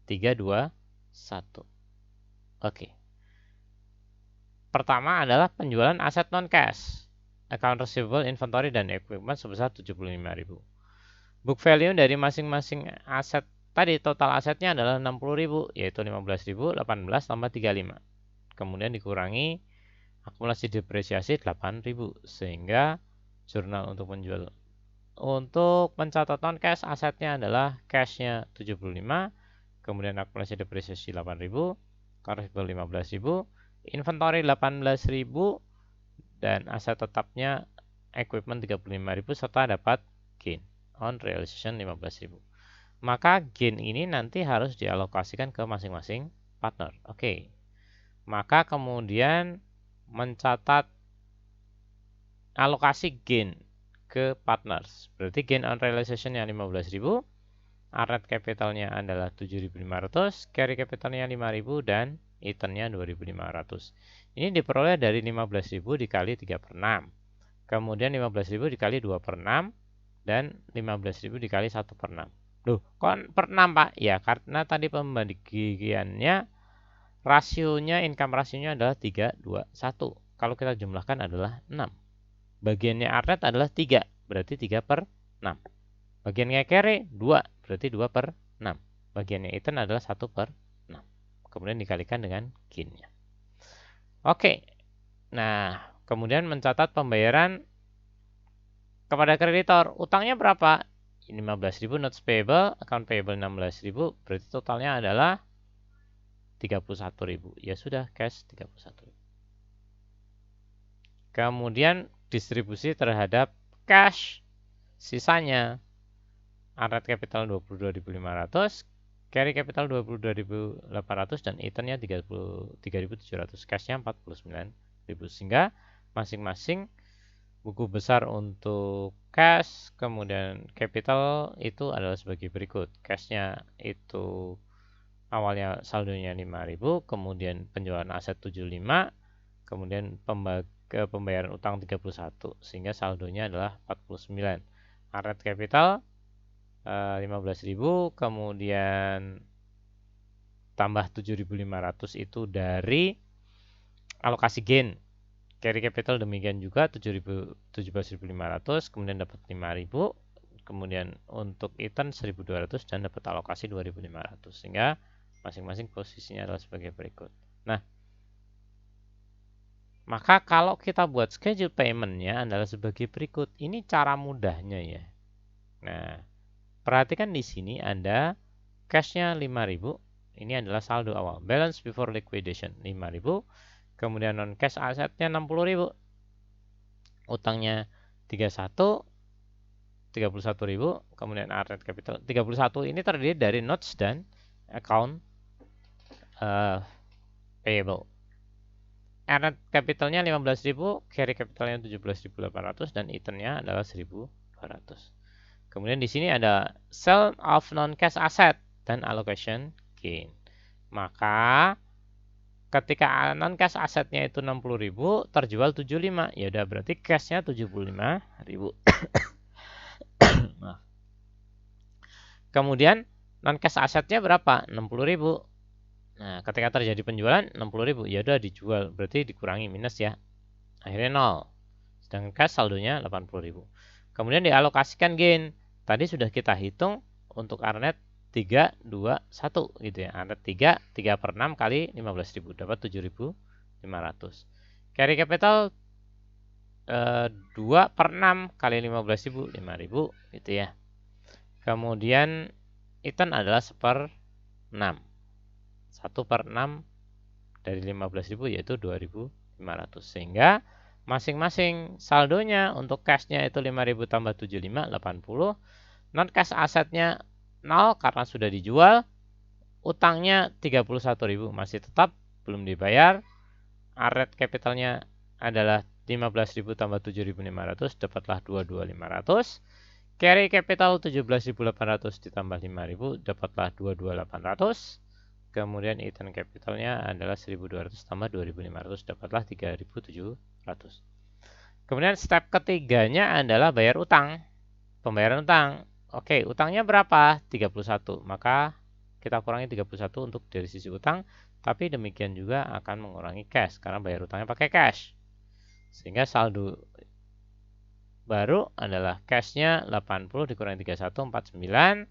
3-2-1. Oke. Pertama adalah penjualan aset non cash, account receivable, inventory, dan equipment sebesar 75.000. Book value dari masing-masing aset tadi total asetnya adalah 60.000, yaitu 15.000, 18 tambah 35. Kemudian dikurangi akumulasi depresiasi 8.000 sehingga jurnal untuk menjual. Untuk pencatat non cash asetnya adalah cashnya 75, kemudian akumulasi depresiasi 8.000, receivable 15.000, inventory 18.000 dan aset tetapnya equipment 35.000 serta dapat gain on realization 15.000. Maka gain ini nanti harus dialokasikan ke masing-masing partner. Oke. Maka kemudian mencatat alokasi gain ke partners. Berarti gain on realization yang 15.000, Arnet capitalnya adalah 7.500, carry capitalnya 5.000 dan eaten-nya 2.500. Ini diperoleh dari 15.000 dikali 3/6. Kemudian 15.000 dikali 2/6 dan 15.000 dikali 1/6. Loh, kok per 6 Pak? Ya, karena tadi pembagiannya rasionya, income rasionya adalah 3, 2, 1. Kalau kita jumlahkan adalah 6. Bagiannya Arnet adalah 3, berarti 3 per 6. Bagiannya Kere 2, berarti 2 per 6. Bagiannya Ethan adalah 1 per 6. Kemudian dikalikan dengan gain-nya. Oke. Nah, kemudian mencatat pembayaran kepada kreditor. Utangnya berapa? 15.000 notes payable, account payable 16.000, berarti totalnya adalah 31.000. Ya sudah, cash 31.000. Kemudian distribusi terhadap cash sisanya. Arnet capital 22.500, carry capital 22.800 dan Ethan-nya 33.700. Cash-nya 49.000. Sehingga masing-masing buku besar untuk cash, kemudian capital itu adalah sebagai berikut. Cash-nya itu awalnya saldonya 5.000, kemudian penjualan aset 75, kemudian pembayaran utang 31, sehingga saldonya adalah 49. Arnet capital 15.000, kemudian tambah 7.500 itu dari alokasi gain. Carry capital demikian juga 17.500, kemudian dapat 5.000, kemudian untuk Ethan 1.200 dan dapat alokasi 2.500, sehingga masing-masing posisinya adalah sebagai berikut. Nah, maka kalau kita buat schedule payment-nya adalah sebagai berikut. Ini cara mudahnya ya. Nah, perhatikan di sini ada cash-nya 5.000. Ini adalah saldo awal. Balance before liquidation 5.000. Kemudian non cash asetnya 60.000. Utangnya 31, 31.000. Kemudian arnet capital 31 ini terdiri dari notes dan account payable. Arnet capitalnya 15.000, carry capitalnya 17.800 dan Ethan-nya adalah 1.200. Kemudian di sini ada sell of non-cash asset dan allocation gain. Maka ketika non-cash asetnya itu 60.000, terjual 75, ya udah berarti cash-nya 75.000. Maaf. Kemudian non-cash asetnya berapa? 60.000. Nah, ketika terjadi penjualan 60.000, ya udah dijual, berarti dikurangi minus ya. Akhirnya 0. Sedangkan cash saldonya 80.000. Kemudian dialokasikan gain. Tadi sudah kita hitung untuk Arnet 3, 2, 1 gitu ya. Arnet 3 per 6 kali 15.000 dapat 7.500. Carry capital 2 per 6 kali 15.000 5.000 gitu ya. Kemudian Ethan adalah 1 per 6. 1 per 6 dari 15.000 yaitu 2.500. Sehingga masing-masing saldonya untuk cashnya itu 5.000 tambah 75, 80. Non cash asetnya 0 karena sudah dijual. Utangnya 31.000 masih tetap belum dibayar. Arnet capitalnya adalah 15.000 tambah 7.500 dapatlah 22.500. Carry capital 17.800 ditambah 5.000 dapatlah 22.800. Kemudian Ethan capitalnya adalah 1.200 tambah 2.500 dapatlah 3.700. Kemudian step ketiganya adalah bayar utang. Pembayaran utang. Oke, utangnya berapa? 31. Maka kita kurangi 31 untuk dari sisi utang. Tapi demikian juga akan mengurangi cash karena bayar utangnya pakai cash. Sehingga saldo baru adalah cashnya 80 dikurangi 31, 49.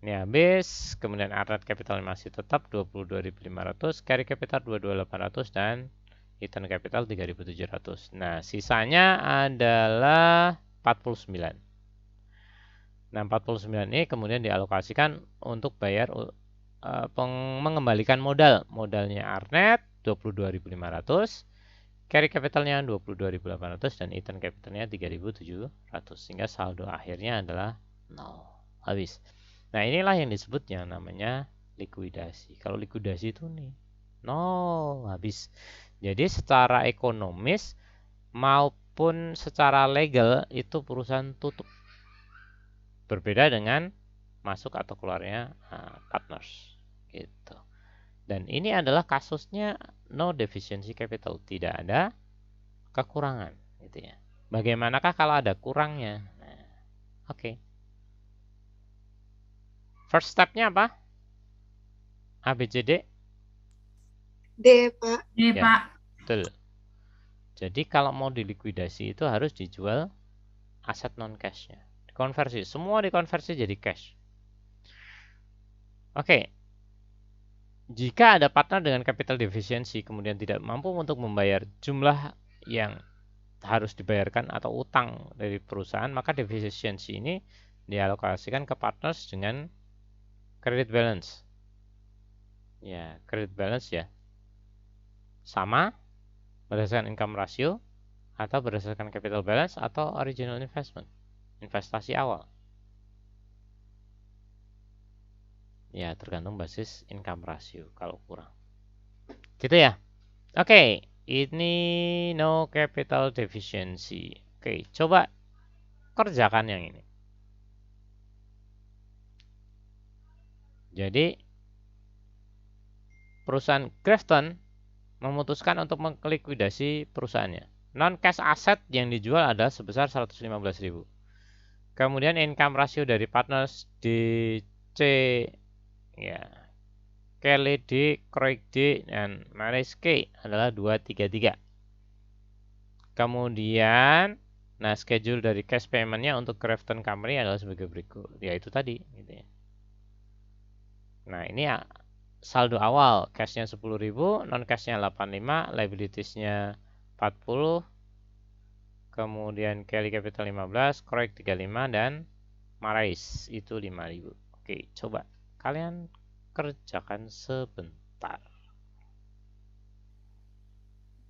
Ini habis, kemudian Arnet capital masih tetap 22.500, carry capital 22.800 dan Ethan capital 3.700. Nah, sisanya adalah 49. Nah, 49 ini kemudian dialokasikan untuk bayar mengembalikan modal. Modalnya Arnet 22.500, carry capitalnya 22.800 dan Ethan capitalnya 3.700. Sehingga saldo akhirnya adalah 0. Habis. Nah, inilah yang disebut yang namanya likuidasi. Kalau likuidasi itu nih, 0, habis. Jadi secara ekonomis maupun secara legal itu perusahaan tutup. Berbeda dengan masuk atau keluarnya partners gitu. Dan ini adalah kasusnya no deficiency capital, tidak ada kekurangan gitu ya. Bagaimanakah kalau ada kurangnya? Nah, oke. First stepnya apa? A, B, C, D? D, Pak. D, Ya. Pak. Betul. Jadi kalau mau dilikuidasi itu harus dijual aset non cashnya. Dikonversi. Semua dikonversi jadi cash. Oke. Jika ada partner dengan capital deficiency kemudian tidak mampu untuk membayar jumlah yang harus dibayarkan atau utang dari perusahaan, maka deficiency ini dialokasikan ke partners dengan credit balance. Ya, credit balance ya. Sama berdasarkan income ratio atau berdasarkan capital balance atau original investment. Investasi awal. Ya, tergantung basis income ratio kalau kurang. Gitu ya. Oke, ini no capital deficiency. Oke, coba kerjakan yang ini. Jadi, perusahaan Grafton memutuskan untuk melikuidasi perusahaannya. Non cash asset yang dijual adalah sebesar 115.000. Kemudian income ratio dari partners DC ya, Kelly D, Craig D, dan Maris K adalah 233. Kemudian, nah schedule dari cash paymentnya untuk Grafton Company adalah sebagai berikut. Ya itu tadi. Gitu ya. Nah ini ya, saldo awal cashnya 10.000, non cashnya 85, liabilitiesnya 40, kemudian Kelly Capital 15, Craig 35, dan Marais itu 5.000. Oke, coba kalian kerjakan sebentar.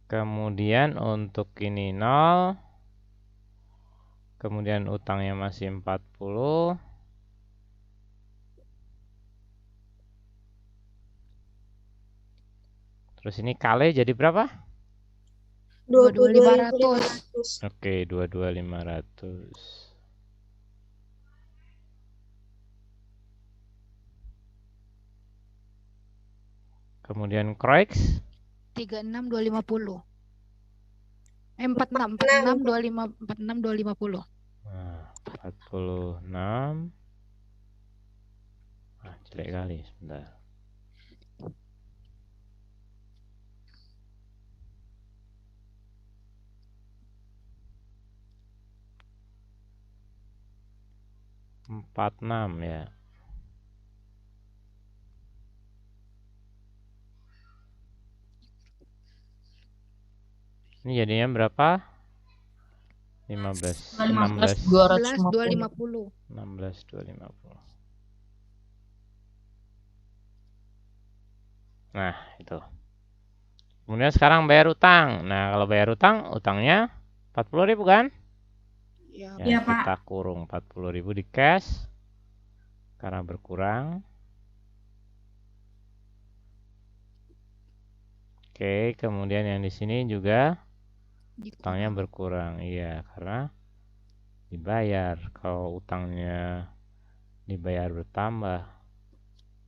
Kemudian untuk ini 0, kemudian utangnya masih 40. Terus ini kali jadi berapa? 22.500. Oke, 22.500. Kemudian Croix 36.250. 46.250. Nah, 46. Ah, jelek kali, sebentar. Empat enam ya. Ini jadinya berapa? 15, 16, 11.250. 16.250. Nah, itu. Kemudian sekarang bayar utang. Nah, kalau bayar utang, utangnya 40.000 kan? Ya, Ya, Iya, kita kurung 40.000 di cash karena berkurang. Oke, kemudian yang di sini juga utangnya berkurang. Iya, karena dibayar. Kalau utangnya dibayar bertambah,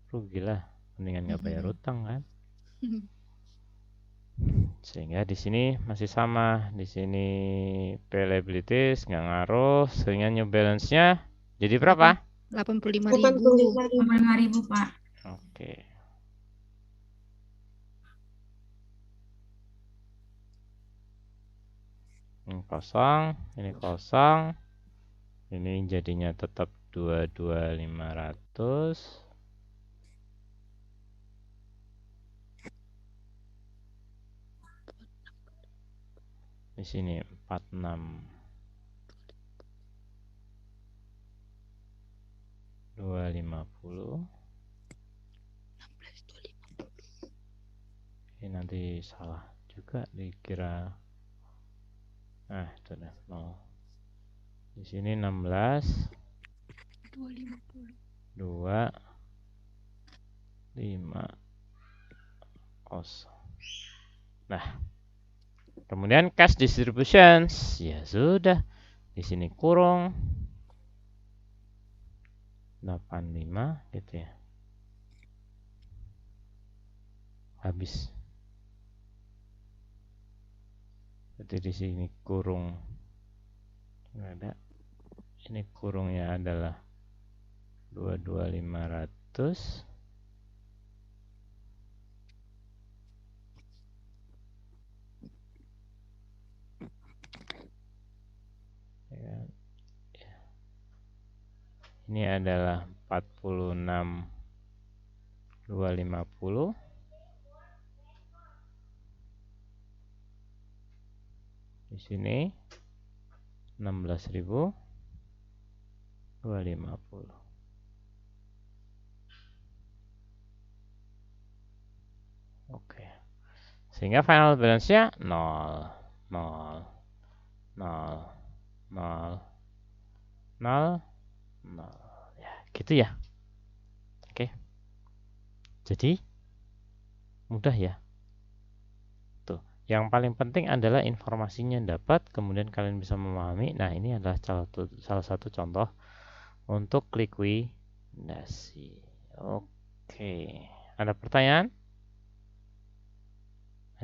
rugilah. Mendingan nggak bayar utang kan? Sehingga di sini masih sama. Di sini pay liabilities nggak ngaruh, sehingga new balance-nya jadi berapa? 85.000. 85.000, Pak. Oke. Ini kosong, ini kosong. Ini jadinya tetap 22.500. Di sini 46. 250. Ini nanti salah juga dikira. Nah, itu dah 0. Di sini 16. 2 5 0. Nah, kemudian cash distributions ya sudah di sini kurung 85 gitu ya. Habis. Jadi di sini kurung nggak ada. Ini kurungnya adalah 22.500 ini adalah 46.250. Di sini 16.250. Oke. Sehingga final balance-nya 0 0 0 0 0 0. Ya, gitu ya. Oke. Jadi mudah ya. Tuh, yang paling penting adalah informasinya dapat, kemudian kalian bisa memahami. Nah, ini adalah salah satu contoh untuk likuidasi. Oke. Ada pertanyaan?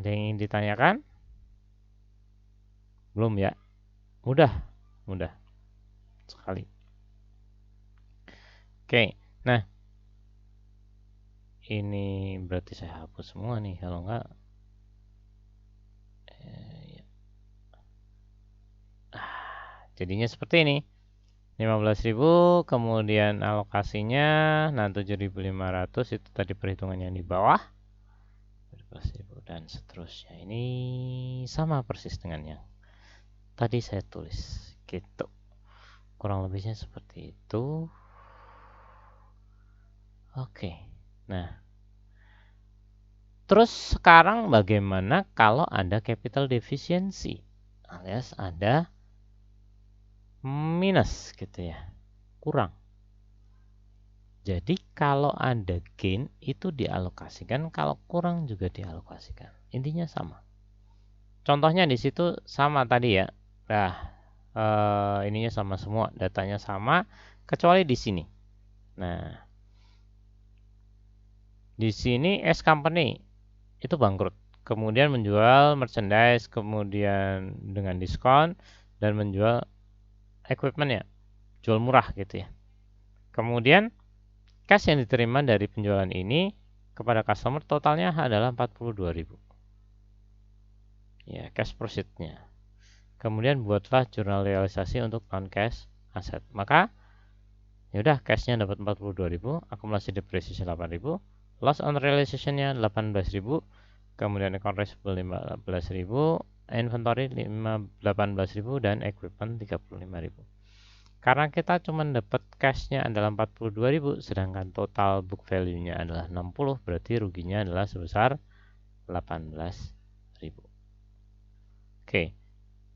Ada yang ingin ditanyakan? Belum ya? Mudah sekali. Oke, nah ini berarti saya hapus semua nih, kalau enggak jadinya seperti ini. 15.000, kemudian alokasinya nah 7.500 itu tadi perhitungannya di bawah. 15.000 dan seterusnya. Ini sama persis dengan yang tadi saya tulis gitu. Kurang lebihnya seperti itu. Oke. Nah, terus sekarang bagaimana kalau ada capital deficiency alias ada minus gitu ya, kurang. Jadi kalau ada gain itu dialokasikan, kalau kurang juga dialokasikan. Intinya sama. Contohnya di situ sama tadi ya. Nah, ininya sama semua, datanya sama kecuali di sini. Nah, di sini S company itu bangkrut, kemudian menjual merchandise, kemudian dengan diskon dan menjual equipment ya, jual murah gitu ya. Kemudian cash yang diterima dari penjualan ini kepada customer totalnya adalah 42.000. Ya, cash proceednya. Kemudian buatlah jurnal realisasi untuk non cash aset. Maka yaudah cashnya dapat 42.000, akumulasi depresiasi 8.000, loss on realization-nya 18.000, kemudian account receivable 15.000, inventory 18.000 dan equipment 35.000. Karena kita cuma dapat cash-nya adalah 42.000 sedangkan total book value-nya adalah 60, berarti ruginya adalah sebesar 18.000. Oke.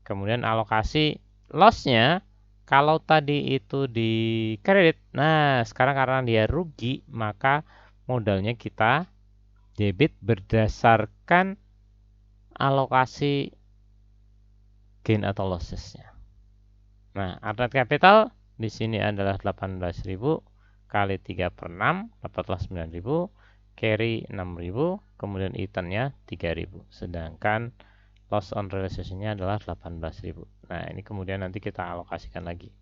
Kemudian alokasi loss-nya kalau tadi itu di kredit, nah sekarang karena dia rugi, maka modalnya kita debit berdasarkan alokasi gain atau losses-nya. Nah, net capital di sini adalah 18.000 kali 3/6, dapatlah 9.000, carry 6.000, kemudian return-nya 3.000. Sedangkan loss on realization-nya adalah 18.000. Nah, ini kemudian nanti kita alokasikan lagi.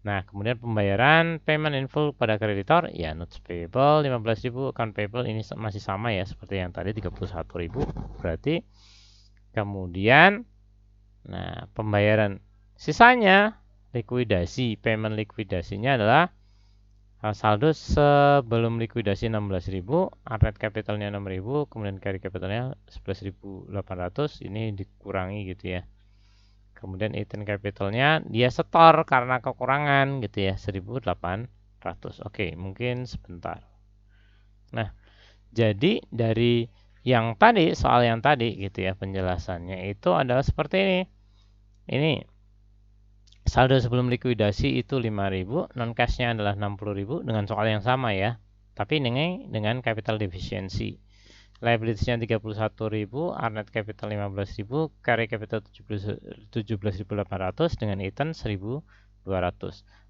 Nah, kemudian pembayaran payment in full pada kreditor, ya notes payable 15.000, account payable ini masih sama ya seperti yang tadi 31.000. Berarti kemudian nah, pembayaran sisanya likuidasi, payment likuidasinya adalah saldo sebelum likuidasi 16.000, net capitalnya 6.000, kemudian carry capitalnya 11.800, ini dikurangi gitu ya. Kemudian return capitalnya dia setor karena kekurangan gitu ya, 1.800. Oke, mungkin sebentar. Nah, jadi dari yang tadi, soal yang tadi gitu ya, penjelasannya itu adalah seperti ini. Ini saldo sebelum likuidasi itu 5.000, non cashnya adalah 60.000 dengan soal yang sama ya. Tapi ini dengan capital deficiency. Liabilities-nya 31.000, net capital 15.000, carry capital 17.800 dengan return 1.200.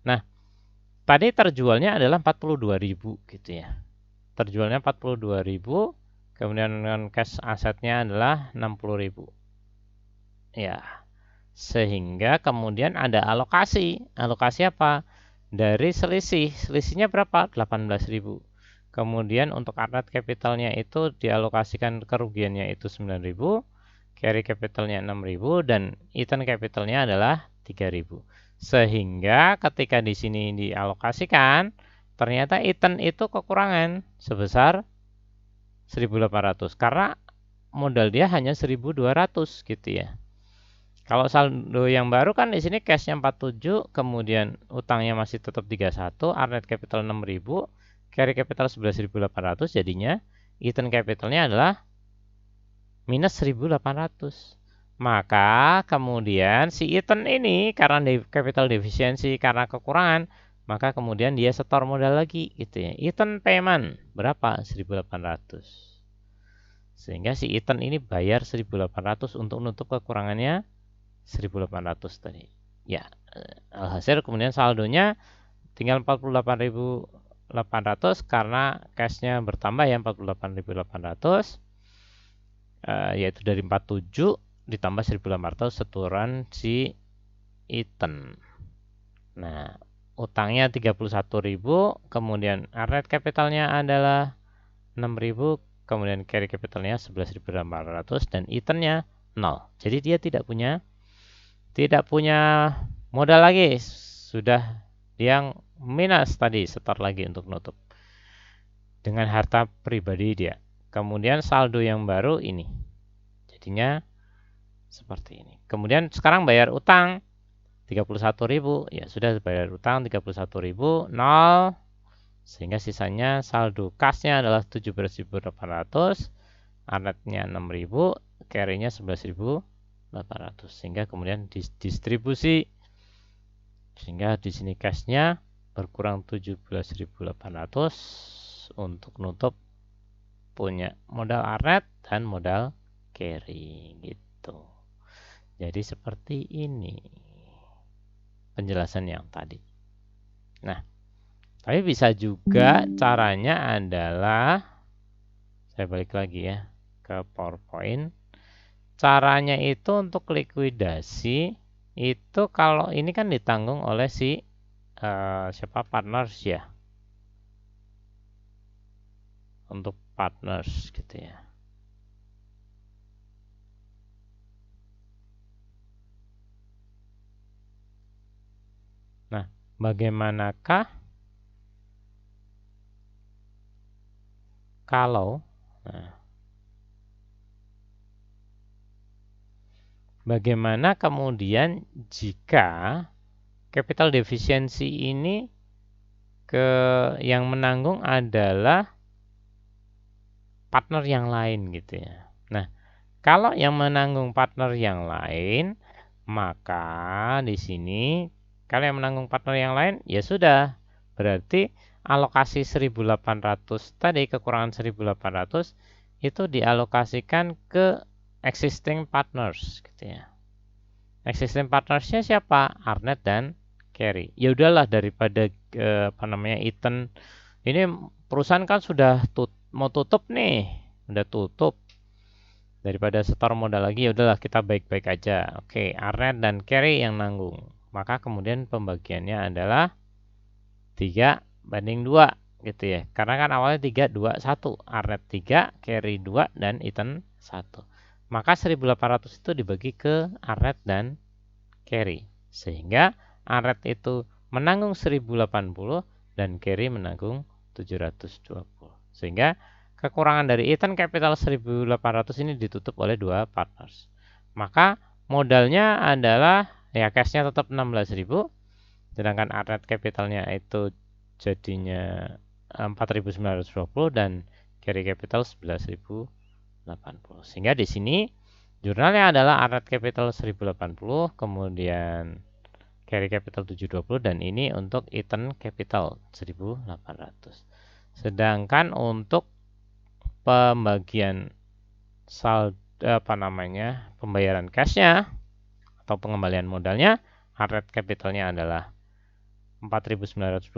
Nah, tadi terjualnya adalah 42.000 gitu ya. Terjualnya 42.000, kemudian dengan cash asetnya adalah 60.000. Ya. Sehingga kemudian ada alokasi. Alokasi apa? dari selisih. Selisihnya berapa? 18.000. Kemudian untuk arnet capitalnya itu dialokasikan kerugiannya itu 9.000, carry capitalnya 6.000, dan return capitalnya adalah 3.000. Sehingga ketika di sini dialokasikan, ternyata return itu kekurangan sebesar 1.800 karena modal dia hanya 1.200 gitu ya. Kalau saldo yang baru kan di sini cashnya 47, kemudian utangnya masih tetap 31, arnet capital 6.000, carry capital 11.800, jadinya return capitalnya adalah minus 1.800. Maka kemudian si return ini karena capital deficiency, karena kekurangan, maka kemudian dia setor modal lagi gitu ya. Return payment berapa? 1.800. Sehingga si return ini bayar 1.800 untuk nutup kekurangannya 1.800 tadi. Ya, alhasil kemudian saldonya tinggal 48.800 karena cashnya bertambah ya 48.800, yaitu dari 47 ditambah 1.800 setoran si Ethan. Nah, utangnya 31.000, kemudian arnet capitalnya adalah 6.000, kemudian carry capitalnya 11.800 dan Ethannya 0. Jadi dia tidak punya modal lagi, sudah yang minus tadi, setor lagi untuk nutup dengan harta pribadi dia. Kemudian saldo yang baru ini jadinya seperti ini. Kemudian sekarang bayar utang 31.000, ya sudah bayar utang 31.000, 0, sehingga sisanya saldo kasnya adalah 17.800, arnetnya 6.000, carry-nya 11.800, sehingga kemudian distribusi, sehingga di sini cashnya berkurang 17.800 untuk nutup punya modal arnet dan modal carry gitu. Jadi seperti ini penjelasan yang tadi. Nah, tapi bisa juga caranya adalah, saya balik lagi ya ke PowerPoint. Caranya itu untuk likuidasi itu kalau ini kan ditanggung oleh si siapa, partners ya, untuk partners gitu ya. Nah, bagaimanakah kalau bagaimana kemudian jika capital deficiency ini yang menanggung adalah partner yang lain gitu ya. Nah, kalau yang menanggung partner yang lain, maka di sini kalau yang menanggung partner yang lain, ya sudah, berarti alokasi 1.800 tadi, kekurangan 1.800 itu dialokasikan ke existing partners gitu ya. Existing partnersnya siapa? Arnet dan carry. Ya udahlah, daripada Ethan ini perusahaan kan sudah mau tutup nih, udah tutup, daripada setor modal lagi, ya udahlah kita baik-baik aja. Oke, arnet dan carry yang nanggung. Maka kemudian pembagiannya adalah 3:2 gitu ya. Karena kan awalnya 3, 2, 1. Arnet 3, carry 2, dan Ethan 1. Maka 1.800 itu dibagi ke arnet dan carry. Sehingga arnet itu menanggung 1.080 dan carry menanggung 720. Sehingga kekurangan dari Ethan capital 1.800 ini ditutup oleh dua partners. Maka modalnya adalah ya cashnya tetap 16.000, sedangkan arnet capitalnya itu jadinya 4.920 dan carry capital 11.080. Sehingga di sini jurnalnya adalah arnet capital 1.080, kemudian carry capital 720, dan ini untuk Ethan capital 1.800. Sedangkan untuk pembagian pembayaran cashnya atau pengembalian modalnya, arnet capitalnya adalah 4.920,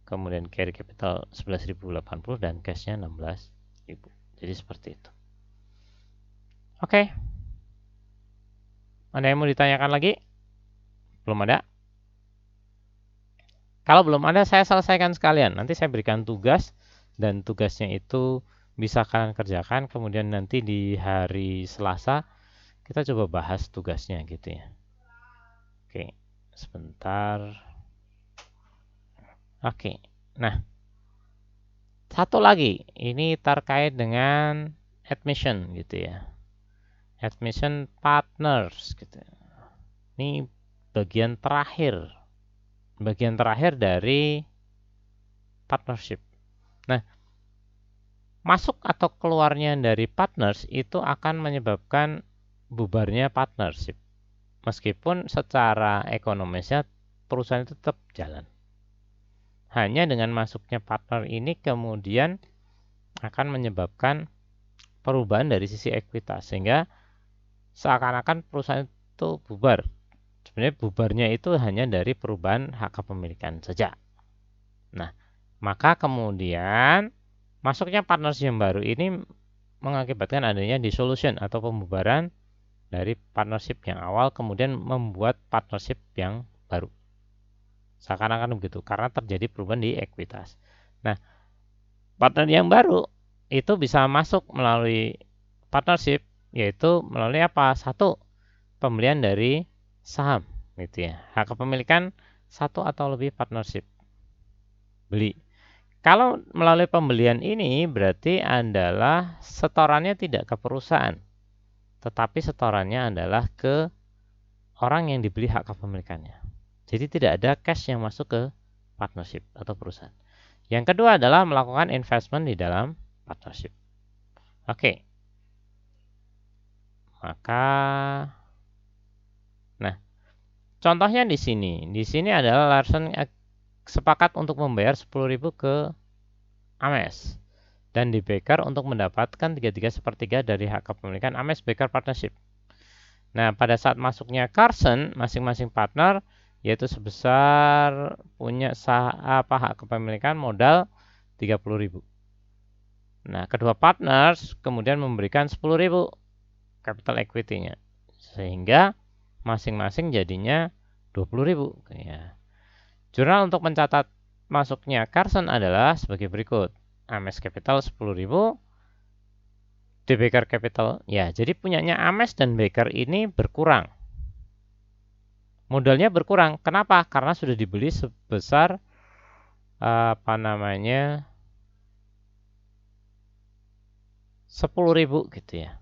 kemudian carry capital 11.080 dan cashnya 16.000. Jadi seperti itu. Oke. Ada yang mau ditanyakan lagi? Belum ada? Kalau belum ada, saya selesaikan sekalian. Nanti saya berikan tugas, dan tugasnya itu bisa kalian kerjakan. Kemudian nanti di hari Selasa kita coba bahas tugasnya gitu ya. Oke, sebentar. Oke, nah satu lagi, ini terkait dengan admission gitu ya. Admission partners gitu. Ini bagian terakhir dari partnership. Nah, masuk atau keluarnya dari partners itu akan menyebabkan bubarnya partnership. Meskipun secara ekonomisnya perusahaan itu tetap jalan. Hanya dengan masuknya partner ini kemudian akan menyebabkan perubahan dari sisi ekuitas, sehingga seakan-akan perusahaan itu bubar. Sebenarnya bubarnya itu hanya dari perubahan hak kepemilikan saja. Nah, maka kemudian masuknya partnership yang baru ini mengakibatkan adanya dissolution atau pembubaran dari partnership yang awal, kemudian membuat partnership yang baru. Seakan-akan begitu, karena terjadi perubahan di ekuitas. Nah, partner yang baru itu bisa masuk melalui partnership, yaitu melalui apa? Satu, pembelian dari saham gitu ya. Hak kepemilikan satu atau lebih partnership. Beli. Kalau melalui pembelian ini berarti adalah setorannya tidak ke perusahaan, tetapi setorannya adalah ke orang yang dibeli hak kepemilikannya. Jadi tidak ada cash yang masuk ke partnership atau perusahaan. Yang kedua adalah melakukan investment di dalam partnership. Oke. Maka contohnya di sini. Di sini adalah Larsen sepakat untuk membayar 10.000 ke Ames dan di Baker untuk mendapatkan 3/3 dari hak kepemilikan Ames Baker Partnership. Nah, pada saat masuknya Carson, masing-masing partner yaitu sebesar punya hak kepemilikan modal 30.000. Nah, kedua partners kemudian memberikan 10.000 capital equity-nya. Sehingga masing-masing jadinya 20.000 ya. Jurnal untuk mencatat masuknya Carson adalah sebagai berikut. Ames Capital 10.000, The Baker Capital. Ya, jadi punyanya Ames dan Baker ini berkurang. Modalnya berkurang. Kenapa? Karena sudah dibeli sebesar 10.000 gitu ya.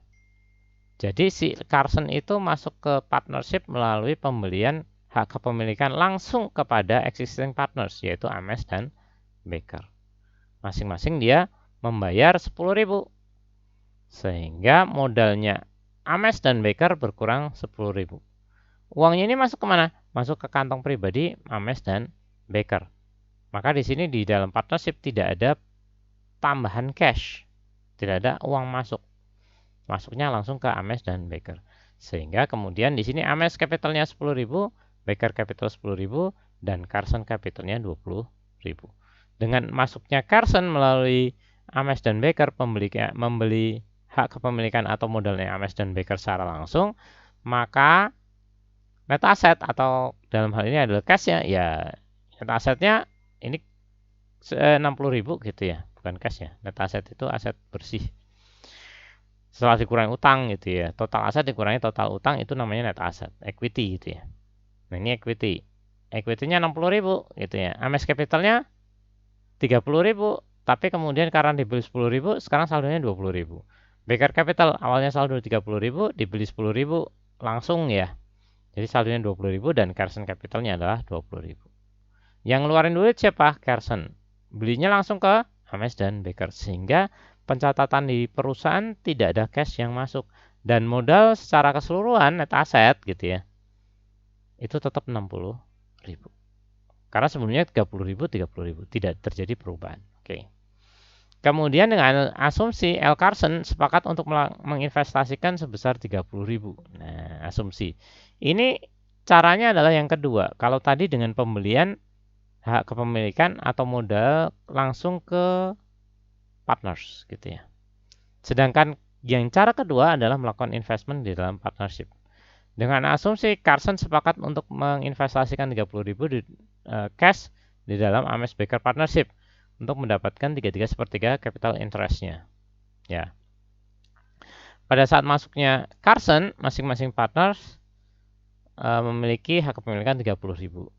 Jadi si Carson itu masuk ke partnership melalui pembelian hak kepemilikan langsung kepada existing partners, yaitu Ames dan Baker. Masing-masing dia membayar 10.000. Sehingga modalnya Ames dan Baker berkurang 10.000. Uangnya ini masuk kemana? Masuk ke kantong pribadi Ames dan Baker. Maka di sini di dalam partnership tidak ada tambahan cash. Tidak ada uang masuk. Masuknya langsung ke Ames dan Baker. Sehingga kemudian di sini Ames capitalnya 10.000, Baker capital 10.000, dan Carson capitalnya 20.000. Dengan masuknya Carson melalui Ames dan Baker membeli hak kepemilikan atau modalnya Ames dan Baker secara langsung, maka net asset atau dalam hal ini adalah cash-nya, ya net assetnya ini 60.000 gitu ya, bukan cash ya. Net asset itu aset bersih. Setelah dikurangi utang gitu ya, total aset dikurangi total utang itu namanya net asset, equity gitu ya. Nah ini equity, equity-nya 60.000 gitu ya. Ames capitalnya 30.000, tapi kemudian karena dibeli 10.000, sekarang saldonya 20.000. Baker capital awalnya saldo 30.000, dibeli 10.000 langsung ya. Jadi saldonya 20.000 dan Carson capitalnya adalah 20.000. Yang ngeluarin duit siapa? Carson. Belinya langsung ke Ames dan Baker, sehingga pencatatan di perusahaan tidak ada cash yang masuk dan modal secara keseluruhan net asset gitu ya, itu tetap 60.000 karena sebelumnya 30.000 tidak terjadi perubahan. Oke. Kemudian dengan asumsi L. Carson sepakat untuk menginvestasikan sebesar 30.000. Nah, asumsi ini caranya adalah yang kedua. Kalau tadi dengan pembelian hak kepemilikan atau modal langsung ke partners gitu ya. Sedangkan yang cara kedua adalah melakukan investment di dalam partnership. Dengan asumsi Carson sepakat untuk menginvestasikan 30.000 di cash di dalam Ames Baker Partnership untuk mendapatkan 3/3 capital interest-nya. Ya. Pada saat masuknya Carson, masing-masing partners memiliki hak kepemilikan 30.000.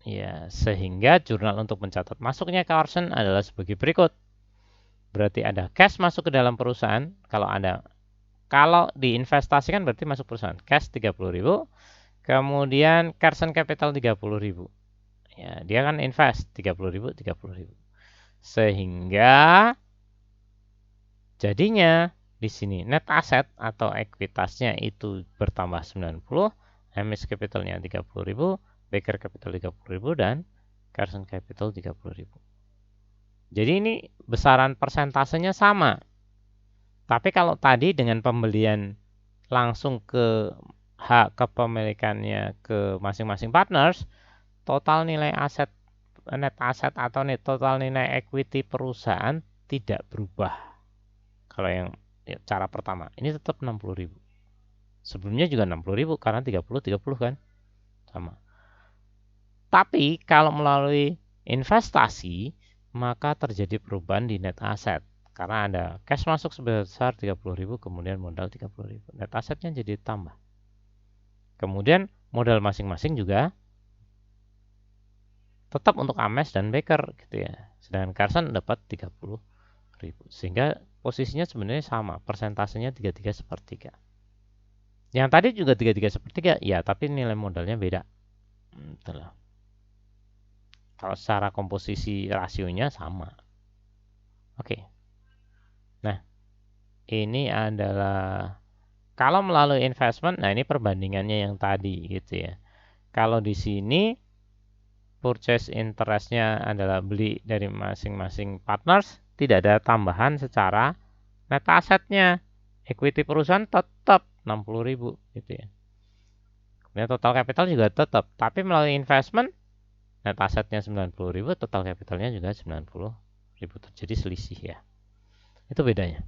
Ya, sehingga jurnal untuk mencatat masuknya Carson adalah sebagai berikut. Berarti ada cash masuk ke dalam perusahaan. Kalau diinvestasikan berarti masuk perusahaan. Cash 30.000. Kemudian Carson Capital 30.000. Ya, dia kan invest 30.000, 30.000. Sehingga jadinya di sini net asset atau ekuitasnya itu bertambah 90, Ames Capitalnya 30.000, Baker Capital 30.000 dan Carson Capital 30.000. Jadi ini besaran persentasenya sama. Tapi kalau tadi dengan pembelian langsung ke hak kepemilikannya ke masing-masing partners, total nilai aset, net asset atau total nilai equity perusahaan tidak berubah. Kalau yang cara pertama, ini tetap 60.000. Sebelumnya juga 60.000 karena 30 kan sama. Tapi kalau melalui investasi, maka terjadi perubahan di net asset. Karena ada cash masuk sebesar 30.000, kemudian modal 30.000. Net asetnya jadi tambah. Kemudian modal masing-masing juga tetap untuk Ames dan Baker gitu ya. Sedangkan Carson dapat 30.000. Sehingga posisinya sebenarnya sama, persentasenya 3/3. Yang tadi juga 3/3, ya, tapi nilai modalnya beda. Itulah. Kalau secara komposisi rasionya sama. Oke. Nah, ini adalah kalau melalui investment, nah ini perbandingannya yang tadi gitu ya. Kalau di sini purchase interest-nya adalah beli dari masing-masing partners, tidak ada tambahan secara net asset-nya. Equity perusahaan tetap 60.000 gitu ya. Kemudian total capital juga tetap, tapi melalui investment net asetnya 90.000, total capitalnya juga 90.000, terjadi selisih ya. Itu bedanya.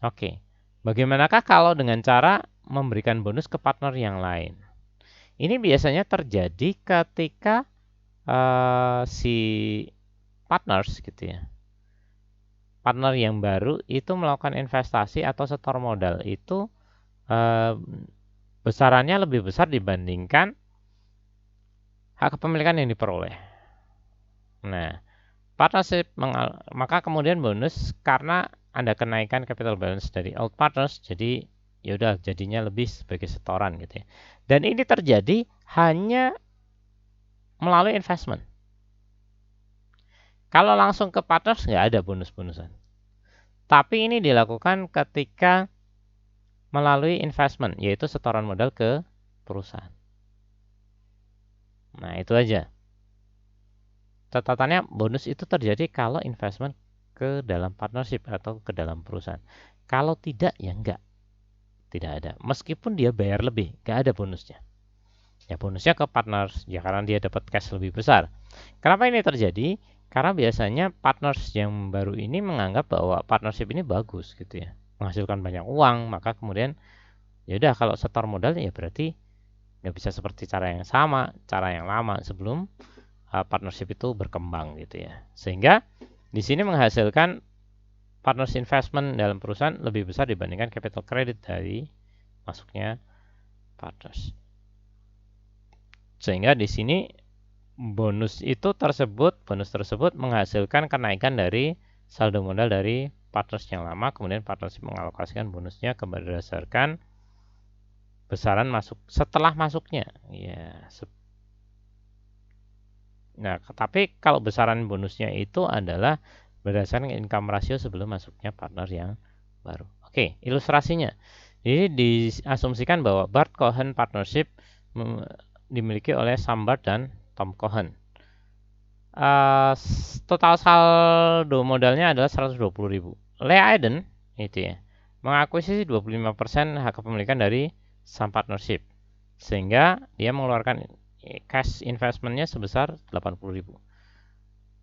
Oke. Bagaimanakah kalau dengan cara memberikan bonus ke partner yang lain? Ini biasanya terjadi ketika si partners gitu ya. Partner yang baru itu melakukan investasi atau setor modal itu besarannya lebih besar dibandingkan hak kepemilikan yang diperoleh. Nah, partnership maka kemudian bonus karena ada kenaikan capital balance dari old partners, jadi yaudah jadinya lebih sebagai setoran gitu ya. Dan ini terjadi hanya melalui investment. Kalau langsung ke partners nggak ada bonus-bonusan. Tapi ini dilakukan ketika melalui investment, yaitu setoran modal ke perusahaan. Nah, itu aja. Catatannya bonus itu terjadi kalau investment ke dalam partnership atau ke dalam perusahaan. Kalau tidak, ya enggak. Tidak ada. Meskipun dia bayar lebih, enggak ada bonusnya. Ya bonusnya ke partners, ya karena dia dapat cash lebih besar. Kenapa ini terjadi? Karena biasanya partners yang baru ini menganggap bahwa partnership ini bagus gitu ya. Menghasilkan banyak uang, maka kemudian ya udah kalau setor modalnya ya berarti nggak bisa seperti cara yang sama, cara yang lama sebelum partnership itu berkembang gitu ya. Sehingga di sini menghasilkan partners investment dalam perusahaan lebih besar dibandingkan capital credit dari masuknya partners. Sehingga di sini bonus tersebut menghasilkan kenaikan dari saldo modal dari partners yang lama, kemudian partnership mengalokasikan bonusnya berdasarkan besaran masuk setelah masuknya. Ya. Nah, tapi kalau besaran bonusnya itu adalah berdasarkan income ratio sebelum masuknya partner yang baru. Oke, ilustrasinya. Jadi diasumsikan bahwa Bart Cohen Partnership dimiliki oleh Sam Bart dan Tom Cohen. Total saldo modalnya adalah 120.000. Lea Eden itu ya, mengakuisisi 25% hak kepemilikan dari Sam Partnership. Sehingga dia mengeluarkan cash investmentnya sebesar 80.000.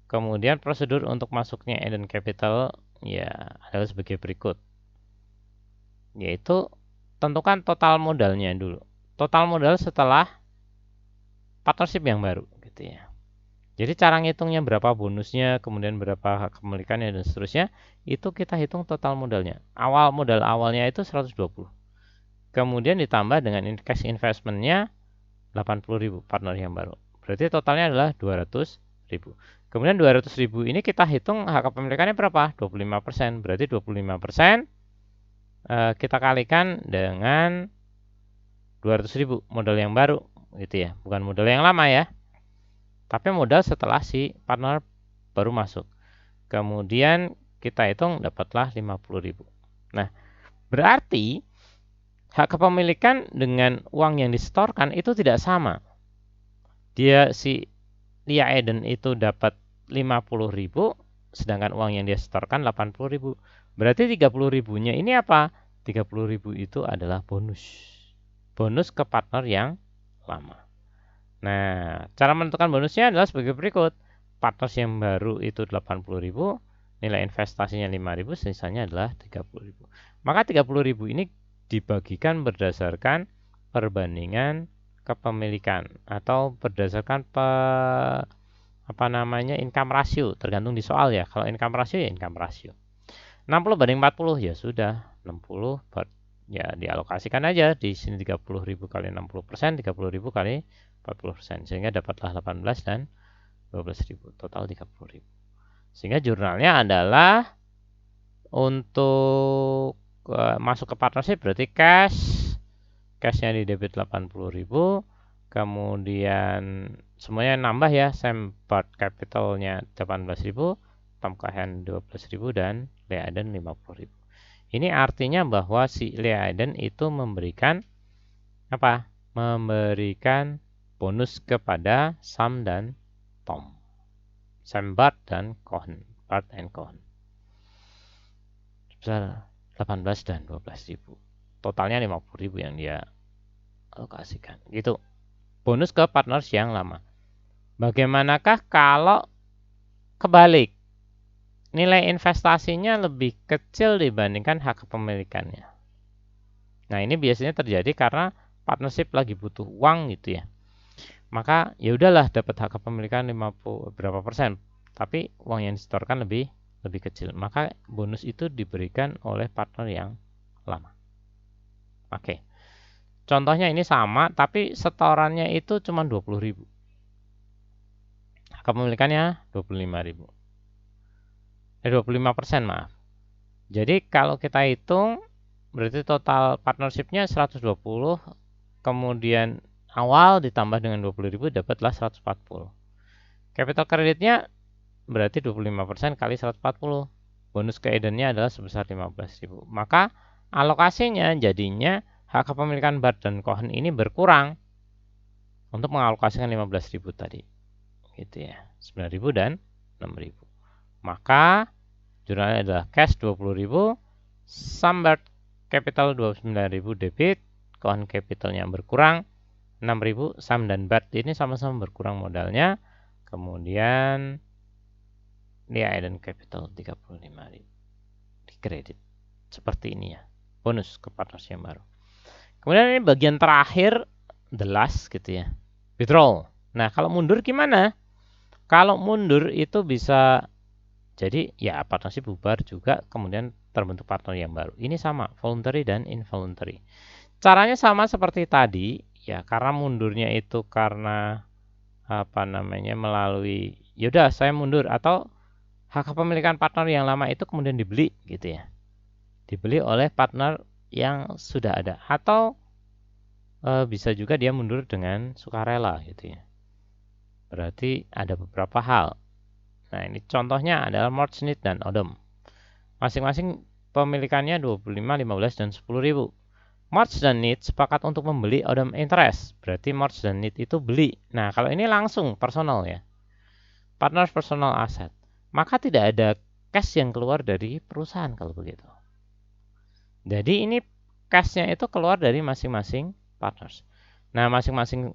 Kemudian prosedur untuk masuknya Eden Capital ya adalah sebagai berikut. Yaitu tentukan total modalnya dulu. Total modal setelah partnership yang baru gitu ya. Jadi cara ngitungnya berapa bonusnya, kemudian berapa hak kepemilikannya dan seterusnya, itu kita hitung total modalnya. Modal awalnya itu 120. Kemudian ditambah dengan cash investmentnya 80.000 partner yang baru. Berarti totalnya adalah 200.000. Kemudian 200.000 ini kita hitung hak kepemilikannya berapa? 25%. Berarti 25% kita kalikan dengan 200.000 modal yang baru gitu ya. Bukan modal yang lama ya. Tapi modal setelah si partner baru masuk. Kemudian kita hitung dapatlah 50.000. Nah, berarti hak kepemilikan dengan uang yang disetorkan itu tidak sama. Si Lia Eden itu dapat 50.000, sedangkan uang yang dia setorkan 80.000. Berarti 30.000-nya ini apa? 30.000 itu adalah bonus. Bonus ke partner yang lama. Nah, cara menentukan bonusnya adalah sebagai berikut. Partners yang baru itu 80.000, nilai investasinya 5.000, sisanya adalah 30.000. Maka 30.000 ini dibagikan berdasarkan perbandingan kepemilikan atau berdasarkan income ratio, tergantung di soal ya. Kalau income ratio ya income ratio. 60/40 ya sudah, 60 ya dialokasikan aja di sini 30.000 kali 60%, 30.000 kali 40%, sehingga dapatlah 18 dan 12.000, total 30.000. Sehingga jurnalnya adalah untuk masuk ke partnership berarti cashnya di debit 80.000, kemudian semuanya nambah ya, Sembart capitalnya 18.000, Tom Cohen 12.000 dan Lia Eden 50.000. Ini artinya bahwa si Lia Eden itu memberikan apa? Memberikan bonus kepada Sam dan Tom. Sembart dan Cohen, Bart and Cohen. Sebesar 18 dan 12.000. Totalnya 50.000 yang dia alokasikan. Gitu. Bonus ke partners yang lama. Bagaimanakah kalau kebalik? Nilai investasinya lebih kecil dibandingkan hak kepemilikannya. Nah, ini biasanya terjadi karena partnership lagi butuh uang gitu ya. Maka ya udahlah dapat hak kepemilikan 50 berapa persen, tapi uang yang disetorkan lebih kecil. Maka bonus itu diberikan oleh partner yang lama. Oke. Contohnya ini sama, tapi setorannya itu cuma 20.000. Hak kepemilikannya 25.000. 25%, maaf. Jadi kalau kita hitung berarti total partnershipnya 120, kemudian awal ditambah dengan 20.000 dapatlah 140. Capital kreditnya berarti 25% kali 140. Bonus ke Edennya adalah sebesar 15.000. Maka alokasinya jadinya hak kepemilikan Bart dan Cohen ini berkurang untuk mengalokasikan 15.000 tadi. Gitu ya. 9.000 dan 6.000. Maka jurnalnya adalah cash 20.000, Sambart capital 29.000 debit, Cohen capitalnya berkurang 6.000, Sam dan Bart ini sama-sama berkurang modalnya. Kemudian Lia Eden capital 35.000 di kredit. Seperti ini ya. Bonus ke partners yang baru. Kemudian ini bagian terakhir, the last gitu ya. Withdrawal. Nah, kalau mundur gimana? Kalau mundur itu bisa jadi ya partnership bubar juga, kemudian terbentuk partner yang baru. Ini sama, voluntary dan involuntary. Caranya sama seperti tadi, ya karena mundurnya itu karena melalui yaudah saya mundur, atau hak kepemilikan partner yang lama itu kemudian dibeli gitu ya. Dibeli oleh partner yang sudah ada, atau bisa juga dia mundur dengan sukarela gitu ya. Berarti ada beberapa hal. Nah, ini contohnya adalah Merge Need dan Odom. Masing-masing pemilikannya 25, 15, dan 10.000. Merge dan Need sepakat untuk membeli Odom Interest. Berarti Merge dan Need itu beli. Nah, kalau ini langsung personal ya. Partners personal asset. Maka tidak ada cash yang keluar dari perusahaan kalau begitu. Jadi ini cashnya itu keluar dari masing-masing partners. Nah, masing-masing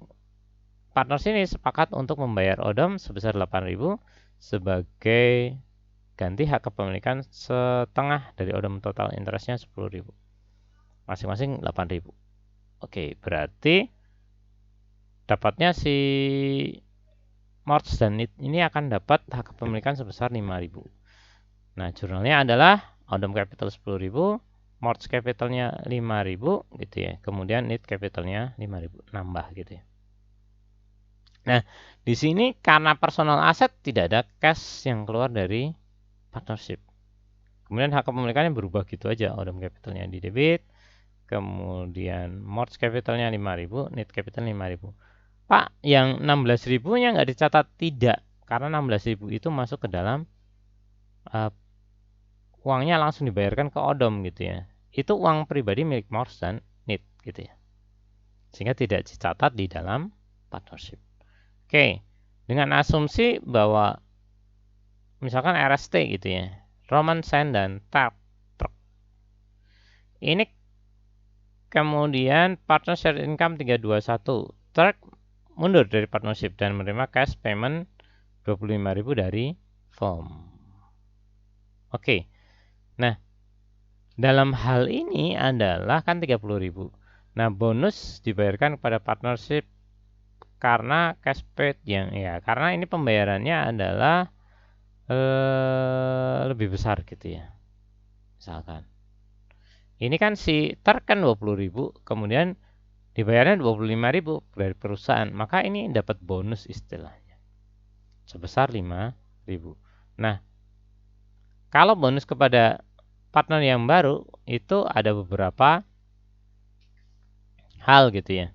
partners ini sepakat untuk membayar Odom sebesar 8.000 sebagai ganti hak kepemilikan setengah dari Odom total interestnya 10.000. Masing-masing 8.000. Oke, berarti dapatnya si Morts dan Need ini akan dapat hak kepemilikan sebesar 5.000. Nah, jurnalnya adalah Odom Capital 10.000, Morts Capitalnya 5.000 gitu ya. Kemudian Need Capitalnya 5.000 nambah gitu ya. Nah, di sini karena personal aset tidak ada cash yang keluar dari partnership. Kemudian hak kepemilikannya berubah gitu aja. Odom Capitalnya di debit, kemudian Morts Capitalnya 5.000, Need Capital 5.000. Pak, yang 16.000-nya nggak dicatat? Tidak, karena 16.000 itu masuk ke dalam uangnya langsung dibayarkan ke Odom gitu ya. Itu uang pribadi milik Morts dan Need gitu ya. Sehingga tidak dicatat di dalam partnership. Oke, dengan asumsi bahwa misalkan RST gitu ya, Roman Sen dan Truk. Ini kemudian partner share income 321. Truk mundur dari partnership dan menerima cash payment 25.000 dari firm. Oke. Nah, dalam hal ini adalah kan 30.000. Nah, bonus dibayarkan kepada partnership karena cash paid karena ini pembayarannya adalah lebih besar gitu ya. Misalkan. Ini kan si Truk kan 20.000, kemudian dibayarnya 25.000 dari perusahaan, maka ini dapat bonus istilahnya sebesar 5.000. Nah, kalau bonus kepada partner yang baru itu ada beberapa hal gitu ya.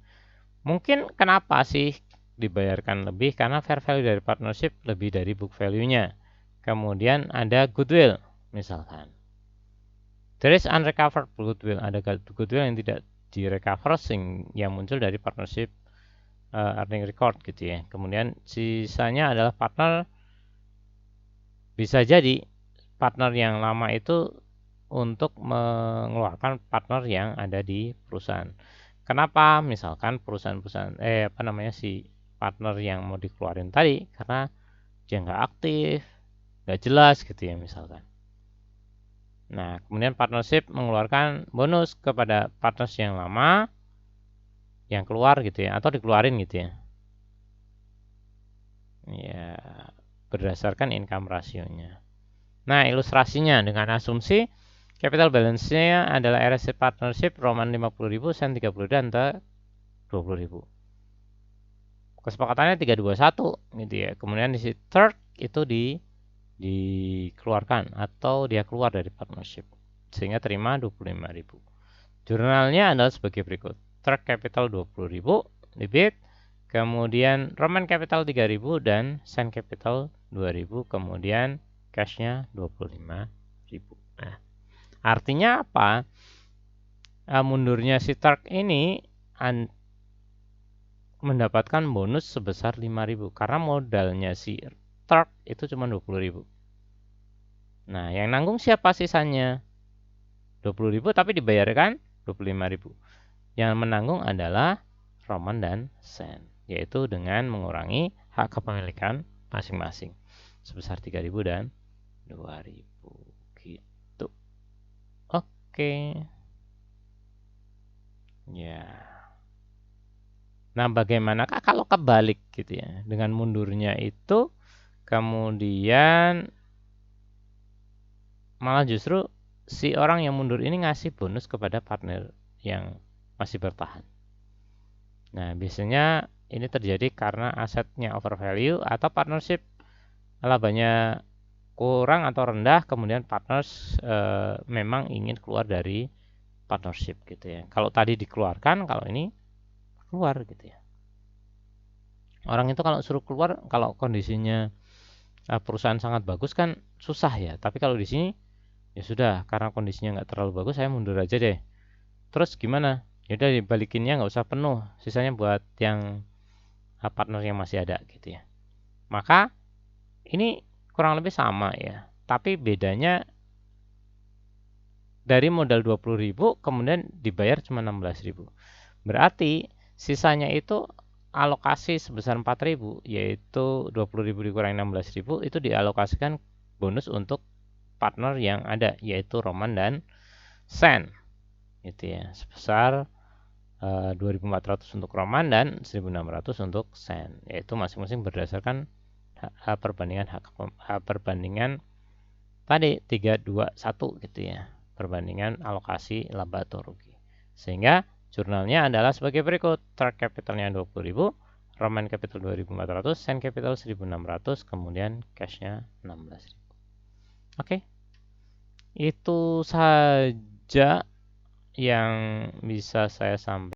Mungkin kenapa sih dibayarkan lebih? Karena fair value dari partnership lebih dari book value-nya. Kemudian ada goodwill misalkan. There is unrecovered goodwill, ada goodwill yang tidak direcover yang muncul dari partnership earning record gitu ya. Kemudian sisanya adalah partner, bisa jadi partner yang lama itu untuk mengeluarkan partner yang ada di perusahaan. Kenapa? Misalkan perusahaan-perusahaan si partner yang mau dikeluarin tadi karena dia nggak aktif, nggak jelas gitu ya misalkan. Nah, kemudian partnership mengeluarkan bonus kepada partners yang lama yang keluar gitu ya, atau dikeluarin gitu ya. Ya, berdasarkan income rasionya. Nah, ilustrasinya dengan asumsi capital balance-nya adalah RSC partnership Roman 50.000, Sen 30 dan 20.000. Kesepakatannya 321 gitu ya. Kemudian di third itu dikeluarkan atau dia keluar dari partnership sehingga terima 25.000. Jurnalnya adalah sebagai berikut. Truk Capital 20.000 debit, kemudian Roman Capital 3.000 dan Sen Capital 2.000, kemudian cashnya 25.000. Nah, artinya apa? Mundurnya si Truk ini mendapatkan bonus sebesar 5.000 karena modalnya si Truk itu cuma 20.000. Nah, yang nanggung siapa sisanya? 20.000 tapi dibayarkan 25.000. Yang menanggung adalah Roman dan Sen, yaitu dengan mengurangi hak kepemilikan masing-masing sebesar 3.000 dan 2.000 gitu. Oke. Ya. Nah, bagaimanakah kalau kebalik gitu ya? Dengan mundurnya itu kemudian malah justru si orang yang mundur ini ngasih bonus kepada partner yang masih bertahan. Nah, biasanya ini terjadi karena asetnya overvalue atau partnership labanya kurang atau rendah, kemudian partners memang ingin keluar dari partnership gitu ya. Kalau tadi dikeluarkan, kalau ini keluar gitu ya. Orang itu kalau suruh keluar, kalau kondisinya perusahaan sangat bagus kan susah ya. Tapi kalau di sini ya sudah, karena kondisinya nggak terlalu bagus, saya mundur aja deh. Terus gimana? Yaudah dibalikinnya nggak usah penuh, sisanya buat yang partner yang masih ada gitu ya. Maka ini kurang lebih sama ya, tapi bedanya dari modal 20.000 kemudian dibayar cuma 16.000. Berarti sisanya itu alokasi sebesar 4.000, yaitu 20.000 dikurangi 16.000 itu dialokasikan bonus untuk partner yang ada, yaitu Roman dan Sen gitu ya, sebesar 2.400 untuk Roman dan 1.600 untuk Sen, yaitu masing-masing berdasarkan perbandingan tadi 3, 2, 1 gitu ya. Perbandingan alokasi laba atau rugi. Sehingga jurnalnya adalah sebagai berikut. Start capitalnya 20.000, Roman capital 2.400, Sand capital 1.600, kemudian cashnya 16.000. Oke. Itu saja yang bisa saya sampaikan.